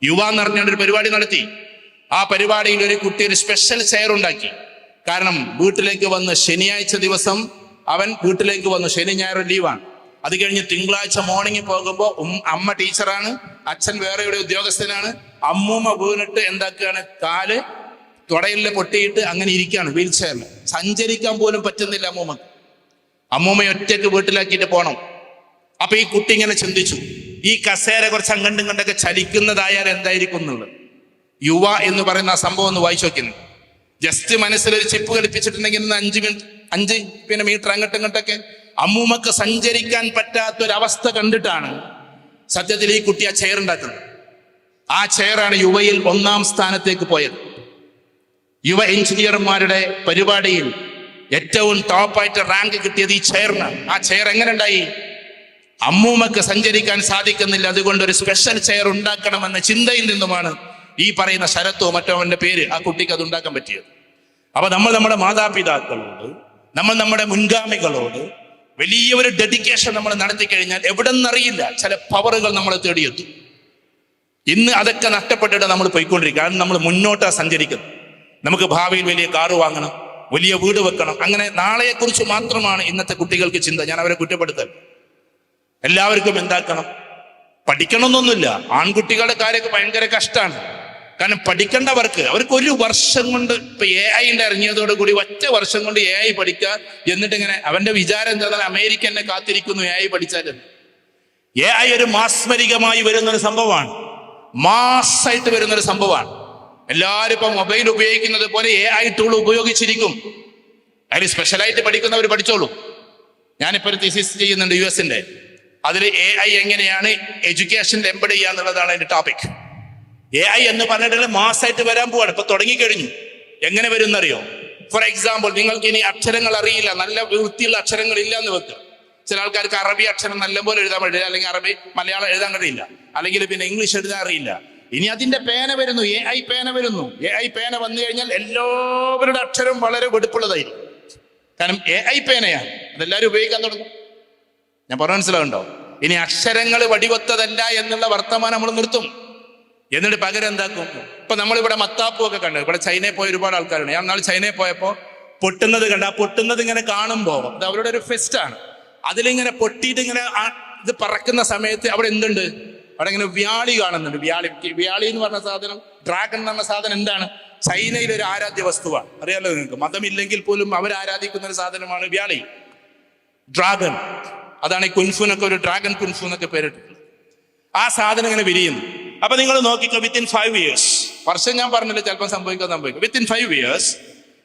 യുവ എന്ന് പറഞ്ഞൊരു പരിപാടി നടത്തി. ആ പരിപാടിയിൽ ഒരു കുട്ടി ഒരു സ്പെഷ്യൽ ചെയർ ഉണ്ടാക്കി. കാരണം വീട്ടിലേക്ക് വന്ന് ശനിയാഴ്ച ദിവസം അവൻ വീട്ടിലേക്ക് വന്നു, ശനി ഞായർ ലീവാണ്. അത് കഴിഞ്ഞ് തിങ്കളാഴ്ച മോർണിംഗ് പോകുമ്പോൾ അമ്മ ടീച്ചറാണ്, അച്ഛൻ വേറെ ഒരു ഉദ്യോഗസ്ഥനാണ്. അമ്മൂമ്മ വീണിട്ട് എന്താക്കുകയാണ്, കാല് തുടയില് പൊട്ടിയിട്ട് അങ്ങനെ ഇരിക്കുകയാണ് വീൽ ചെയറിൽ. സഞ്ചരിക്കാൻ പോലും പറ്റുന്നില്ല അമ്മൂമ്മക്ക്. അമ്മൂമ്മയെ ഒറ്റയ്ക്ക് വീട്ടിലാക്കിയിട്ട് പോകണം. അപ്പൊ ഈ കുട്ടി ഇങ്ങനെ ചിന്തിച്ചു, ഈ കസേര കുറച്ച് അങ്ങണ്ടും കണ്ടൊക്കെ ചലിക്കുന്നതായാൽ എന്തായിരിക്കും എന്നുള്ളത്. യുവ എന്ന് പറയുന്ന ആ സംഭവം ഒന്ന് വായിച്ചു നോക്കുന്നു. ജസ്റ്റ് മനസ്സിലൊരു ചിപ്പ് ഘടിപ്പിച്ചിട്ടുണ്ടെങ്കിൽ 5 മീറ്റർ അങ്ങോട്ടും ഇങ്ങോട്ടൊക്കെ അമ്മൂമ്മക്ക് സഞ്ചരിക്കാൻ പറ്റാത്തൊരവസ്ഥ കണ്ടിട്ടാണ് സത്യത്തിൽ ഈ കുട്ടി ആ ചെയർ ഉണ്ടാക്കുന്നത്. ആ ചെയറാണ് യുവയിൽ 1ാം സ്ഥാനത്തേക്ക് പോയത്. യുവ എഞ്ചിനീയർമാരുടെ പരിപാടിയിൽ ഏറ്റവും ടോപ്പായിട്ട് റാങ്ക് കിട്ടിയത് ഈ ചെയറിനാണ്. ആ ചെയർ എങ്ങനെ ഉണ്ടായി? അമ്മൂമ്മക്ക് സഞ്ചരിക്കാൻ സാധിക്കുന്നില്ല, അതുകൊണ്ട് ഒരു സ്പെഷ്യൽ ചെയർ ഉണ്ടാക്കണമെന്ന ചിന്തയിൽ നിന്നുമാണ് ഈ പറയുന്ന ശരത്തോ മറ്റോ അവന്റെ പേര് ആ കുട്ടിക്ക് അത് ഉണ്ടാക്കാൻ പറ്റിയത്. അപ്പൊ നമ്മൾ നമ്മുടെ മാതാപിതാക്കളോട്, നമ്മൾ നമ്മുടെ മുൻഗാമികളോട് വലിയ ഒരു ഡെഡിക്കേഷൻ നമ്മൾ നടത്തി കഴിഞ്ഞാൽ എവിടെ നിന്നറിയില്ല ചില പവറുകൾ നമ്മളെ തേടിയെത്തും. ഇന്ന് അതൊക്കെ നഷ്ടപ്പെട്ടിട്ട് നമ്മൾ പോയിക്കൊണ്ടിരിക്കുക. കാരണം നമ്മൾ മുന്നോട്ടാ സഞ്ചരിക്കുന്നത്. നമുക്ക് ഭാവിയിൽ വലിയ കാറ് വാങ്ങണം, വലിയ വീട് വെക്കണം, അങ്ങനെ നാളെയെക്കുറിച്ച് മാത്രമാണ് ഇന്നത്തെ കുട്ടികൾക്ക് ചിന്ത. ഞാൻ അവരെ കുറ്റപ്പെടുത്തൽ. എല്ലാവർക്കും എന്താക്കണം, പഠിക്കണമെന്നൊന്നുമില്ല. ആൺകുട്ടികളുടെ കാര്യമൊക്കെ ഭയങ്കര കഷ്ടമാണ്. കാരണം പഠിക്കേണ്ടവർക്ക് അവർക്ക് ഒരു വർഷം കൊണ്ട്, ഇപ്പൊ AI ഇറങ്ങിയതോടുകൂടി ഒറ്റ വർഷം കൊണ്ട് AI പഠിക്കുക. എന്നിട്ട് ഇങ്ങനെ അവന്റെ വിചാരം എന്താ, അമേരിക്ക എന്നെ കാത്തിരിക്കുന്നു AI പഠിച്ചാൽ. AI ഒരു മാസ്മരികമായി വരുന്നൊരു സംഭവമാണ്, മാസ്സായിട്ട് വരുന്നൊരു സംഭവമാണ്. എല്ലാവരും ഇപ്പൊ മൊബൈൽ ഉപയോഗിക്കുന്നത് പോലെ AI ടൂൾ ഉപയോഗിച്ചിരിക്കും. അതിൽ സ്പെഷ്യലായിട്ട് പഠിക്കുന്നവർ പഠിച്ചോളൂ. ഞാനിപ്പോ ഒരു തീസിസ് ചെയ്യുന്നുണ്ട് US അതിൽ AI എങ്ങനെയാണ് എഡ്യൂക്കേഷനിൽ എംബഡ് ചെയ്യുക എന്നുള്ളതാണ് അതിന്റെ ടോപ്പിക്. AI എന്ന് പറഞ്ഞിട്ട് മാസമായിട്ട് വരാൻ പോവാണ്, ഇപ്പൊ തുടങ്ങിക്കഴിഞ്ഞു. എങ്ങനെ വരും എന്നറിയോ? ഫോർ എക്സാമ്പിൾ, നിങ്ങൾക്ക് ഇനി അക്ഷരങ്ങൾ അറിയില്ല, നല്ല വൃത്തിയുള്ള അക്ഷരങ്ങൾ ഇല്ല എന്ന് വെക്കുക. ചില ആൾക്കാർക്ക് അറബി അക്ഷരം നല്ലപോലെ എഴുതാൻ പറ്റില്ല, അല്ലെങ്കിൽ അറബി മലയാളം എഴുതാൻ കഴിയില്ല, അല്ലെങ്കിൽ പിന്നെ ഇംഗ്ലീഷ് എഴുതാൻ അറിയില്ല. ഇനി അതിന്റെ പേന വരുന്നു, AI പേന വരുന്നു. AI പേന വന്നു കഴിഞ്ഞാൽ എല്ലാവരുടെ അക്ഷരം വളരെ വെടുപ്പുള്ളതായിരിക്കും. കാരണം AI പേനയാണ്, അതെല്ലാവരും ഉപയോഗിക്കാൻ തുടങ്ങും. ഞാൻ പറഞ്ഞ മനസ്സിലാവുണ്ടോ? ഇനി അക്ഷരങ്ങൾ വടിവത്തതല്ല എന്നുള്ള വർത്തമാനം നമ്മൾ നിർത്തും. എന്നിട്ട് പകരം എന്താക്കും? ഇപ്പൊ നമ്മളിവിടെ മത്താപ്പൂ ഒക്കെ കണ്ടു. ഇവിടെ ചൈനയിൽ പോയ ഒരുപാട് ആൾക്കാരുണ്ട്. ഞാൻ നാളെ ചൈനയിൽ പോയപ്പോ പൊട്ടുന്നത് കണ്ട, ആ പൊട്ടുന്നത് ഇങ്ങനെ കാണുമ്പോ അത് അവരുടെ ഒരു ഫെസ്റ്റാണ്. അതിലിങ്ങനെ പൊട്ടിയിട്ട് ഇങ്ങനെ ഇത് പറക്കുന്ന സമയത്ത് അവിടെ എന്തുണ്ട്? അവിടെ ഇങ്ങനെ വ്യാളി കാണുന്നുണ്ട്. വ്യാളി എന്ന് പറഞ്ഞ സാധനം, ഡ്രാഗൺ എന്ന് പറഞ്ഞ സാധനം എന്താണ്? ചൈനയിലെ ഒരു ആരാധ്യ വസ്തുവാണ്. അറിയാലോ നിങ്ങൾക്ക്. മതമില്ലെങ്കിൽ പോലും അവർ ആരാധിക്കുന്ന ഒരു സാധനമാണ് വ്യാളി, ഡ്രാഗൺ. അതാണ് ഈ കുൻഫുനൊക്കെ ഒരു ഡ്രാഗൺ കുൻഫു എന്നൊക്കെ പേരിട്ടിട്ടുള്ളത്. ആ സാധനം ഇങ്ങനെ വിരിയുന്നു. അപ്പൊ നിങ്ങൾ നോക്കിക്കോ, വിത്തിൻ 5 years, വർഷം ഞാൻ പറഞ്ഞില്ല, ചിലപ്പോൾ സംഭവിക്കും. വിത്തിൻ 5 years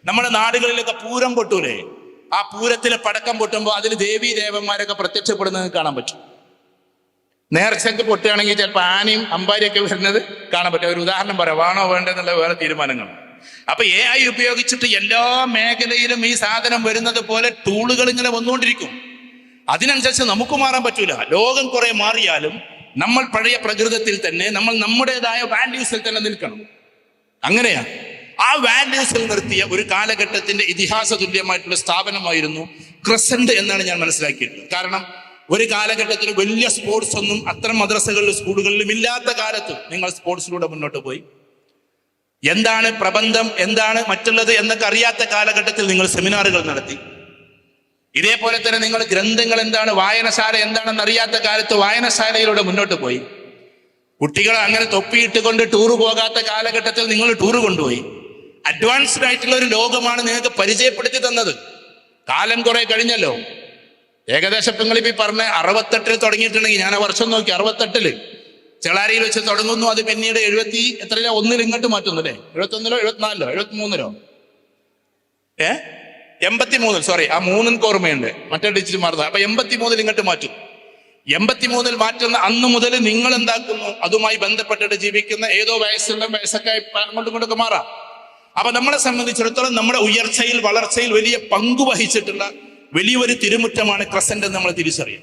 നമ്മുടെ നാടുകളിലൊക്കെ പൂരം പൊട്ടൂലേ? ആ പൂരത്തിലെ പടക്കം പൊട്ടുമ്പോൾ അതിൽ ദേവീ ദേവന്മാരൊക്കെ പ്രത്യക്ഷപ്പെടുന്നത് കാണാൻ പറ്റും. നേർച്ചയ്ക്ക് പൊട്ടുകയാണെങ്കിൽ ചിലപ്പോൾ ആനയും അമ്പാരിയൊക്കെ വരുന്നത് കാണാൻ പറ്റും. ഒരു ഉദാഹരണം പറയാം, വേണോ വേണ്ടെന്നുള്ള വേറെ തീരുമാനങ്ങൾ. അപ്പൊ AI ഉപയോഗിച്ചിട്ട് എല്ലാ മേഖലയിലും ഈ സാധനം വരുന്നത് പോലെ ടൂളുകൾ ഇങ്ങനെ വന്നുകൊണ്ടിരിക്കും. അതിനനുസരിച്ച് നമുക്ക് മാറാൻ പറ്റൂല. ലോകം കുറെ മാറിയാലും നമ്മൾ പഴയ പ്രകൃതത്തിൽ തന്നെ, നമ്മൾ നമ്മുടേതായ വാല്യൂസിൽ തന്നെ നിൽക്കണം. അങ്ങനെയാണ് ആ വാല്യൂസിൽ നിർത്തിയ ഒരു കാലഘട്ടത്തിന്റെ ഇതിഹാസ തുല്യമായിട്ടുള്ള സ്ഥാപനമായിരുന്നു ക്രസന്റ് എന്നാണ് ഞാൻ മനസ്സിലാക്കിയിട്ടുള്ളത്. കാരണം ഒരു കാലഘട്ടത്തിൽ വലിയ സ്പോർട്സ് ഒന്നും അത്തരം മദ്രസകളിലും സ്കൂളുകളിലും ഇല്ലാത്ത കാലത്ത് നിങ്ങൾ സ്പോർട്സിലൂടെ മുന്നോട്ട് പോയി. എന്താണ് പ്രബന്ധം, എന്താണ് മറ്റുള്ളത് എന്നൊക്കെ അറിയാത്ത കാലഘട്ടത്തിൽ നിങ്ങൾ സെമിനാറുകൾ നടത്തി. ഇതേപോലെ തന്നെ നിങ്ങൾ ഗ്രന്ഥങ്ങൾ എന്താണ്, വായനശാല എന്താണെന്ന് അറിയാത്ത കാലത്ത് വായനശാലയിലൂടെ മുന്നോട്ട് പോയി. കുട്ടികളെ അങ്ങനെ തൊപ്പിയിട്ട് കൊണ്ട് ടൂറ് പോകാത്ത കാലഘട്ടത്തിൽ നിങ്ങൾ ടൂറ് കൊണ്ടുപോയി. അഡ്വാൻസ്ഡ് ആയിട്ടുള്ള ഒരു ലോകമാണ് നിങ്ങൾക്ക് പരിചയപ്പെടുത്തി തന്നത്. കാലം കുറെ കഴിഞ്ഞല്ലോ. ഏകദേശം നിങ്ങളിപ്പോ പറഞ്ഞ 68 തുടങ്ങിയിട്ടുണ്ടെങ്കിൽ, ഞാൻ ആ വർഷം നോക്കി, 68 ചെളാരിയിൽ വെച്ച് തുടങ്ങുന്നു. അത് പിന്നീട് 71 ഇങ്ങോട്ട് മാറ്റുന്നു അല്ലേ? 71 74 73 83, സോറി, ആ 3 ഓർമ്മയുണ്ട്, മറ്റേ ഡിജിറ്റ് മാറുന്നത്. അപ്പൊ 83 ഇങ്ങോട്ട് മാറ്റും. 83 മാറ്റുന്ന അന്ന് മുതൽ നിങ്ങൾ എന്താക്കുന്നു? അതുമായി ബന്ധപ്പെട്ടിട്ട് ജീവിക്കുന്ന ഏതോ വയസ്സൊക്കെ അങ്ങോട്ടും മാറാം. അപ്പൊ നമ്മളെ സംബന്ധിച്ചിടത്തോളം നമ്മുടെ ഉയർച്ചയിൽ, വളർച്ചയിൽ വലിയ പങ്കു വഹിച്ചിട്ടുള്ള വലിയൊരു തിരുമുറ്റമാണ് ക്രസന്റ് എന്ന് നമ്മൾ തിരിച്ചറിയും.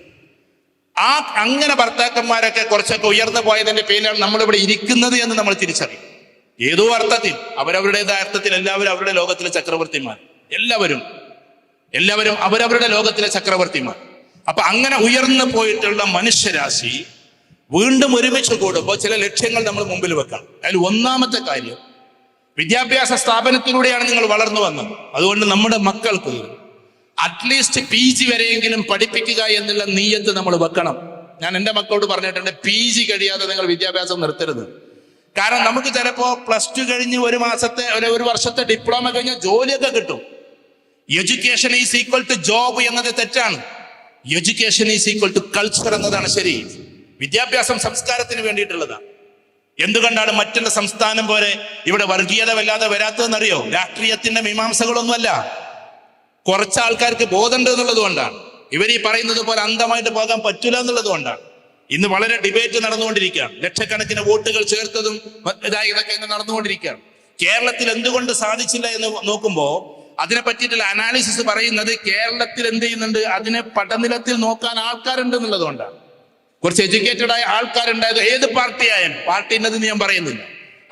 അങ്ങനെ ഭർത്താക്കന്മാരൊക്കെ കുറച്ചൊക്കെ ഉയർന്നു പോയതിന്റെ പേരിലാണ് നമ്മളിവിടെ ഇരിക്കുന്നത് എന്ന് നമ്മൾ തിരിച്ചറിയും. ഏതോ അർത്ഥത്തിൽ അവരവരുടേതായ അർത്ഥത്തിൽ എല്ലാവരും അവരുടെ ലോകത്തിലെ ചക്രവർത്തിമാർ, എല്ലാവരും അവരവരുടെ ലോകത്തിലെ ചക്രവർത്തിമാർ. അപ്പൊ അങ്ങനെ ഉയർന്നു പോയിട്ടുള്ള മനുഷ്യരാശി വീണ്ടും ഒരുമിച്ച് കൂടുമ്പോൾ ചില ലക്ഷ്യങ്ങൾ നമ്മൾ മുമ്പിൽ വെക്കണം. അതിൽ ഒന്നാമത്തെ കാര്യം, വിദ്യാഭ്യാസ സ്ഥാപനത്തിലൂടെയാണ് നിങ്ങൾ വളർന്നു വന്നത്. അതുകൊണ്ട് നമ്മുടെ മക്കൾക്ക് അറ്റ്ലീസ്റ്റ് PG വരെയെങ്കിലും പഠിപ്പിക്കുക എന്നുള്ള നീയത്ത് നമ്മൾ വെക്കണം. ഞാൻ എൻ്റെ മക്കളോട് പറഞ്ഞിട്ടുണ്ട്, PG കഴിയാതെ നിങ്ങൾ വിദ്യാഭ്യാസം നിർത്തരുത്. കാരണം നമുക്ക് ചിലപ്പോ +2 കഴിഞ്ഞ് ഒരു വർഷത്തെ ഡിപ്ലോമ കഴിഞ്ഞാൽ ജോലിയൊക്കെ കിട്ടും. Education is equal to job എന്നത് തെറ്റാണ്. Education is equal to culture എന്നതാണ് ശരി. വിദ്യാഭ്യാസം സംസ്കാരത്തിന് വേണ്ടിയിട്ടുള്ളതാണ്. എന്തുകൊണ്ടാണ് മറ്റുള്ള സംസ്ഥാനം പോലെ ഇവിടെ വർഗീയത വല്ലാതെ വരാത്തതെന്നറിയോ? രാഷ്ട്രീയത്തിന്റെ മീമാംസകളൊന്നുമല്ല. കുറച്ച് ആൾക്കാർക്ക് ബോധമുണ്ട് എന്നുള്ളത് കൊണ്ടാണ്. ഇവർ ഈ പറയുന്നത് പോലെ അന്ധമായിട്ട് പോകാൻ പറ്റില്ല എന്നുള്ളത് കൊണ്ടാണ്. ഇന്ന് വളരെ ഡിബേറ്റ് നടന്നുകൊണ്ടിരിക്കുകയാണ്. ലക്ഷക്കണക്കിന് വോട്ടുകൾ ചേർത്തതും ഇതൊക്കെ നടന്നുകൊണ്ടിരിക്കുകയാണ്. കേരളത്തിൽ എന്തുകൊണ്ട് സാധിച്ചില്ല എന്ന് നോക്കുമ്പോൾ അതിനെ പറ്റിയിട്ടുള്ള അനാലിസിസ് പറയുന്നത് കേരളത്തിൽ എന്ത് ചെയ്യുന്നുണ്ട്, അതിനെ പടനിലത്തിൽ നോക്കാൻ ആൾക്കാരുണ്ട് എന്നുള്ളതുകൊണ്ടാണ്. കുറച്ച് എഡ്യൂക്കേറ്റഡ് ആയ ആൾക്കാരുണ്ടായത് ഏത് പാർട്ടിയായാലും, പാർട്ടി എന്നതെന്ന് ഞാൻ പറയുന്നില്ല,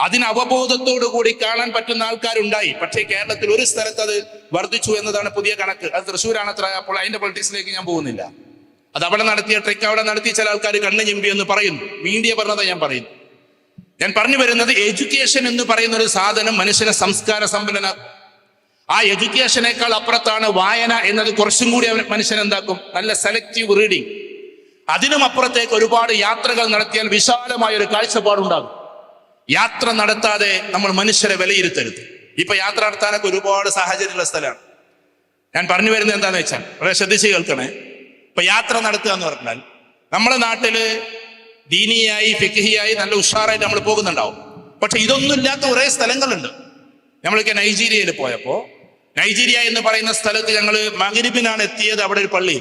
അതിന് അവബോധത്തോടു കൂടി കാണാൻ പറ്റുന്ന ആൾക്കാരുണ്ടായി. പക്ഷേ കേരളത്തിൽ ഒരു സ്ഥലത്ത് അത് വർദ്ധിച്ചു എന്നതാണ് പുതിയ കണക്ക്. അത് തൃശ്ശൂരാണ് അത്ര. അപ്പോൾ അതിന്റെ പൊളിറ്റിക്സിലേക്ക് ഞാൻ പോകുന്നില്ല. അത് അവിടെ നടത്തിയ ട്രിക്ക് അവിടെ നടത്തി ചില ആൾക്കാർ കണ്ണ് ചിമ്പി എന്ന് പറയുന്നു. മീഡിയ പറഞ്ഞത് ഞാൻ പറയുന്നു. ഞാൻ പറഞ്ഞു വരുന്നത് എഡ്യൂക്കേഷൻ എന്ന് പറയുന്ന ഒരു സാധനം മനുഷ്യനെ സംസ്കാര സമ്പന്നനാക്കും. ആ എഡ്യൂക്കേഷനേക്കാൾ അപ്പുറത്താണ് വായന എന്നത്. കുറച്ചും കൂടി മനുഷ്യൻ എന്താക്കും, നല്ല സെലക്റ്റീവ് റീഡിങ്. അതിനും അപ്പുറത്തേക്ക് ഒരുപാട് യാത്രകൾ നടത്തിയാൽ വിശാലമായ ഒരു കാഴ്ചപ്പാടുണ്ടാകും. യാത്ര നടത്താതെ നമ്മൾ മനുഷ്യരെ വിലയിരുത്തരുത്. ഇപ്പൊ യാത്ര നടത്താനൊക്കെ ഒരുപാട് സാഹചര്യമുള്ള സ്ഥലമാണ്. ഞാൻ പറഞ്ഞു വരുന്നത് എന്താണെന്ന് വെച്ചാൽ വളരെ ശ്രദ്ധിച്ച് കേൾക്കണേ. ഇപ്പൊ യാത്ര നടത്തുക എന്ന് പറഞ്ഞാൽ നമ്മുടെ നാട്ടില് ദീനിയായി ഫിഖ്ഹിയായി നല്ല ഉഷാറായിട്ട് നമ്മൾ പോകുന്നുണ്ടാവും. പക്ഷെ ഇതൊന്നും ഇല്ലാത്ത കുറേ സ്ഥലങ്ങളുണ്ട്. നമ്മളൊക്കെ നൈജീരിയയിൽ പോയപ്പോ, നൈജീരിയ എന്ന് പറയുന്ന സ്ഥലത്ത് ഞങ്ങൾ മഗ്രിബിനാണ് എത്തിയത്. അവിടെ ഒരു പള്ളി,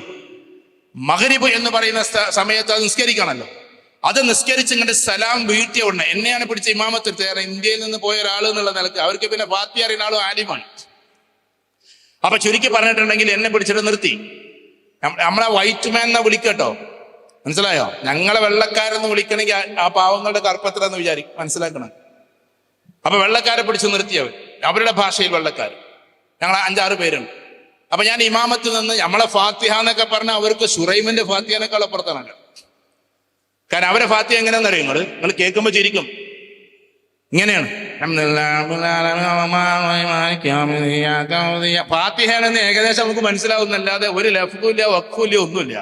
മഗ്രിബ് എന്ന് പറയുന്ന സമയത്ത് അത് നിസ്കരിക്കണമല്ലോ. അത് നിസ്കരിച്ച് ഇങ്ങോട്ട് സലാം വീട്ടിയ ഉടനെ എന്നെയാണ് പിടിച്ച ഇമാമത്ത് തയ്യാറ്. ഇന്ത്യയിൽ നിന്ന് പോയ ഒരാൾ എന്നുള്ള നിലക്ക് അവർക്ക് പിന്നെ ഫാത്തിഹ അറിയുന്ന ആളും ആലിമാണ്. അപ്പൊ ചുരുക്കി പറഞ്ഞിട്ടുണ്ടെങ്കിൽ എന്നെ പിടിച്ചിട്ട് നിർത്തി. നമ്മളെ വൈറ്റ് മാൻ എന്നാ വിളിക്കട്ടോ, മനസ്സിലായോ? ഞങ്ങളെ വെള്ളക്കാരെന്ന് വിളിക്കണമെങ്കിൽ ആ പാവങ്ങളുടെ കറുപ്പത്ര എന്ന് വിചാരിക്കും, മനസ്സിലാക്കണം. അപ്പൊ വെള്ളക്കാരെ പിടിച്ചു നിർത്തിയവർ, അവരുടെ ഭാഷയിൽ വെള്ളക്കാർ. ഞങ്ങൾ 5-6 പേരുണ്ട്. അപ്പൊ ഞാൻ ഇമാമത്ത് നിന്ന് നമ്മളെ ഫാത്തിഹ എന്നൊക്കെ പറഞ്ഞാൽ അവർക്ക് ഷുറൈമിന്റെ ഫാത്തിഹനേക്കാൾ അപ്പുറത്താണ്. കാരണം അവരെ ഫാത്തിഹ എങ്ങനെയാണെന്ന് അറിയും നിങ്ങൾ കേൾക്കുമ്പോൾ ചിരിക്കും. ഇങ്ങനെയാണ് ഫാത്തിഹയാണെന്ന് ഏകദേശം നമുക്ക് മനസ്സിലാവുന്നല്ലാതെ ഒരു ലഫ്ദുമില്ല വഖഫുമില്ല ഒന്നുമില്ല.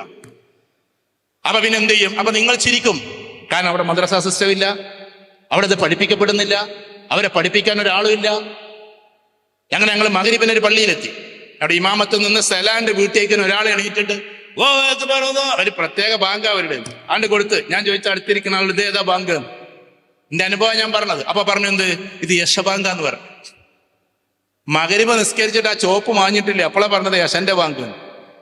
അപ്പൊ പിന്നെ എന്ത് ചെയ്യും? അപ്പൊ നിങ്ങൾ ചിരിക്കും. കാരണം അവിടെ മദ്രസ സിസ്റ്റം ഇല്ല, അവിടെ ഇത് പഠിപ്പിക്കപ്പെടുന്നില്ല, അവരെ പഠിപ്പിക്കാൻ ഒരാളും ഇല്ല. അങ്ങനെ ഞങ്ങൾ മഗ്രിബിന് ഒരു പള്ളിയിലെത്തി. അവിടെ ഇമാമത്ത് നിന്ന് സലാന്റെ വീട്ടിലേക്ക് ഒരാളെ എണീറ്റിട്ട് ഒരു പ്രത്യേക ബാങ്ക് അവരുടെ ആണ്ട് കൊടുത്ത് ഞാൻ ചോദിച്ച അടുത്തിരിക്കുന്ന ആൾ ഇത് ഏതാ ബാങ്ക്, എന്റെ അനുഭവം ഞാൻ പറഞ്ഞത്. അപ്പൊ പറഞ്ഞു എന്ത്, ഇത് യശബാങ്കാന്ന് പറഞ്ഞു. മഗ്രിബ് നിസ്കരിച്ചിട്ട് ആ ചോപ്പ് മാഞ്ഞിട്ടില്ല, അപ്പോഴാ പറഞ്ഞത് യശന്റെ ബാങ്ക്.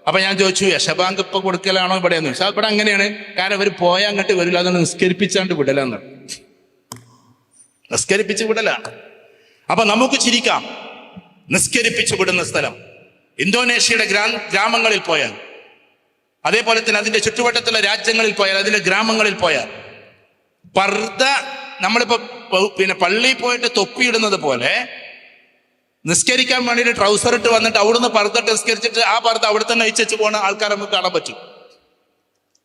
അപ്പൊ ഞാൻ ചോദിച്ചു യശബാങ്ക് ഇപ്പൊ കൊടുക്കലാണോ ഇവിടെയെന്ന് ചോദിച്ചാൽ ഇവിടെ അങ്ങനെയാണ്. കാരണം അവർ പോയാൽ അങ്ങോട്ട് വരില്ല, അതുകൊണ്ട് നിസ്കരിപ്പിച്ചാണ്ട് വിടലാന്ന്, നിസ്കരിപ്പിച്ച് വിടലാണ്. അപ്പൊ നമുക്ക് ചിരിക്കാം. നിസ്കരിപ്പിച്ചു വിടുന്ന സ്ഥലം ഇന്തോനേഷ്യയുടെ ഗ്രാമങ്ങളിൽ പോയാൽ, അതേപോലെ തന്നെ അതിന്റെ ചുറ്റുവട്ടത്തുള്ള രാജ്യങ്ങളിൽ പോയാൽ, അതിന്റെ ഗ്രാമങ്ങളിൽ പോയാൽ പർദ്ദ നമ്മളിപ്പോ പിന്നെ പള്ളിയിൽ പോയിട്ട് തൊപ്പിയിടുന്നത് പോലെ നിസ്കരിക്കാൻ വേണ്ടിയിട്ട് ട്രൗസർ ഇട്ട് വന്നിട്ട് അവിടുന്ന് പർദ്ദ നിസ്കരിച്ചിട്ട് ആ പർദ്ദ അവിടെ തന്നെ അയച്ചു പോകുന്ന ആൾക്കാരെ നമുക്ക് കാണാൻ പറ്റും.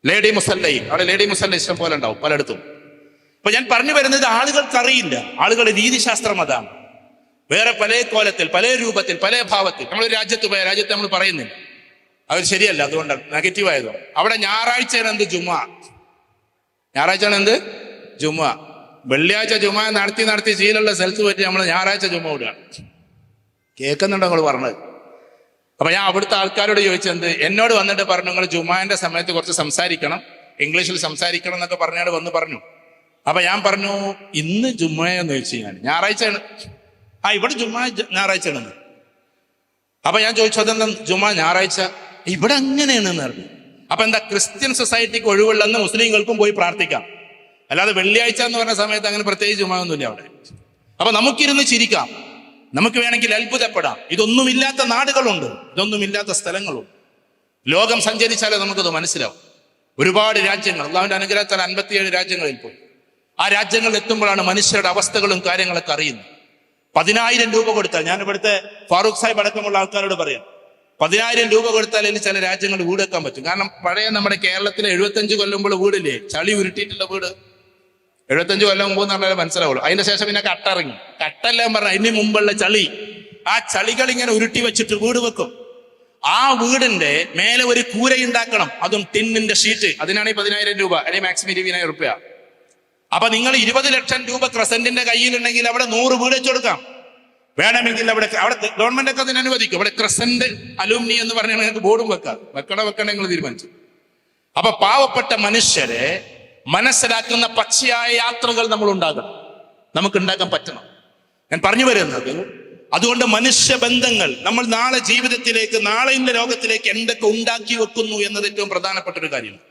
ലേഡി മുസല്ലയും അവിടെ ലേഡി മുസല്ല ഇഷ്ടം പോലെ ഉണ്ടാവും പലയിടത്തും. അപ്പൊ ഞാൻ പറഞ്ഞു വരുന്നത് ആളുകൾക്കറിയില്ല, ആളുകളുടെ രീതിശാസ്ത്രം അതാണ്. വേറെ പല കോലത്തിൽ, പല രൂപത്തിൽ, പല ഭാവത്തിൽ നമ്മളൊരു രാജ്യത്ത് പോയ രാജ്യത്ത് നമ്മൾ പറയുന്നില്ല, അത് ശരിയല്ല, അതുകൊണ്ടാണ് നെഗറ്റീവ് ആയതോ. അവിടെ ഞായറാഴ്ചയാണ് എന്ത് ജുമാ, ഞായറാഴ്ചയാണ് എന്ത് ജുമാ. വെള്ളിയാഴ്ച ജുമാ നടത്തി ശീലമുള്ള സ്ഥലത്ത് പറ്റി നമ്മൾ ഞായറാഴ്ച ജുമാ വിടുകയാണ്. കേൾക്കുന്നുണ്ടോ നിങ്ങൾ പറഞ്ഞത്? അപ്പൊ ഞാൻ അവിടുത്തെ ആൾക്കാരോട് ചോദിച്ചെന്ത്, എന്നോട് വന്നിട്ട് പറഞ്ഞു നിങ്ങൾ ജുമാന്റെ സമയത്ത് കുറച്ച് സംസാരിക്കണം, ഇംഗ്ലീഷിൽ സംസാരിക്കണം എന്നൊക്കെ പറഞ്ഞാൽ വന്ന് പറഞ്ഞു. അപ്പൊ ഞാൻ പറഞ്ഞു ഇന്ന് ജുമ്മയെന്ന് ചോദിച്ചു, ഞാൻ ഞായറാഴ്ചയാണ്. ഇവിടെ ജുമാ ഞായറാഴ്ചയാണെന്ന്. അപ്പൊ ഞാൻ ചോദിച്ചു അതെന്താ ജുമാ ഞായറാഴ്ച ഇവിടെ അങ്ങനെയാണെന്ന് പറഞ്ഞു. അപ്പൊ എന്താ, ക്രിസ്ത്യൻ സൊസൈറ്റിക്ക് ഒഴിവുള്ളെന്ന് മുസ്ലിങ്ങൾക്കും പോയി പ്രാർത്ഥിക്കാം, അല്ലാതെ വെള്ളിയാഴ്ച എന്ന് പറഞ്ഞ സമയത്ത് അങ്ങനെ പ്രത്യേകിച്ച് ജുമാ ഒന്നുമില്ല അവിടെ. അപ്പൊ നമുക്കിരുന്ന് ചിരിക്കാം, നമുക്ക് വേണമെങ്കിൽ അത്ഭുതപ്പെടാം. ഇതൊന്നുമില്ലാത്ത നാടുകളുണ്ട്, ഇതൊന്നുമില്ലാത്ത സ്ഥലങ്ങളുണ്ട്. ലോകം സഞ്ചരിച്ചാലേ നമുക്കത് മനസ്സിലാവും. ഒരുപാട് രാജ്യങ്ങൾ, അള്ളാഹുവിന്റെ അനുഗ്രഹത്താൽ 57 രാജ്യങ്ങളിൽ പോയി. ആ രാജ്യങ്ങളിൽ എത്തുമ്പോഴാണ് മനുഷ്യരുടെ അവസ്ഥകളും കാര്യങ്ങളൊക്കെ അറിയുന്നത്. 10,000 രൂപ കൊടുത്താൽ, ഞാൻ ഇവിടുത്തെ ഫാറൂഖ് സാഹിബ് അടക്കമുള്ള ആൾക്കാരോട് പറയാം, 10,000 രൂപ കൊടുത്താൽ ഇനി ചില രാജ്യങ്ങൾ വീട് വെക്കാൻ പറ്റും. കാരണം പഴയ നമ്മുടെ കേരളത്തിലെ 75 കൊല്ലുമ്പോൾ വീടില്ലേ, ചളി ഉരുട്ടിയിട്ടുള്ള വീട്, 75 കൊല്ലം മുമ്പ് എന്ന് പറഞ്ഞാൽ മനസ്സിലാവുള്ളൂ. അതിന്റെ ശേഷം പിന്നെ കട്ടിറങ്ങി, കട്ടെല്ലാം പറഞ്ഞാൽ ഇതിന് മുമ്പുള്ള ചളി, ആ ചളികൾ ഇങ്ങനെ ഉരുട്ടി വെച്ചിട്ട് വീട് വെക്കും. ആ വീടിന്റെ മേലെ ഒരു കൂരയുണ്ടാക്കണം, അതും ടിന്നിന്റെ ഷീറ്റ്, അതിനാണ് ഈ 10,000 രൂപ, അല്ലെങ്കിൽ മാക്സിമം 20,000 രൂപ. അപ്പൊ നിങ്ങൾ 20 ലക്ഷം രൂപ ക്രസന്റിന്റെ കയ്യിലുണ്ടെങ്കിൽ അവിടെ 100 വീട് വെച്ച് കൊടുക്കാം. വേണമെങ്കിൽ അവിടെ ഗവൺമെന്റ് ഒക്കെ അതിന് അനുവദിക്കും. അവിടെ ക്രസന്റ് അലൂമിനി എന്ന് പറഞ്ഞാൽ നിങ്ങൾക്ക് ബോർഡും വെക്കണ നിങ്ങൾ തീരുമാനിച്ചു. അപ്പൊ പാവപ്പെട്ട മനുഷ്യരെ മനസ്സിലാക്കുന്ന പച്ചയായ യാത്രകൾ നമ്മൾ ഉണ്ടാകണം, നമുക്ക് ഉണ്ടാക്കാൻ പറ്റണം. ഞാൻ പറഞ്ഞു വരുന്നത് അതുകൊണ്ട് മനുഷ്യബന്ധങ്ങൾ നമ്മൾ നാളെ ജീവിതത്തിലേക്ക്, നാളെയുള്ള ലോകത്തിലേക്ക് എന്തൊക്കെ ഉണ്ടാക്കി വെക്കുന്നു എന്നത് ഏറ്റവും പ്രധാനപ്പെട്ട ഒരു കാര്യമാണ്.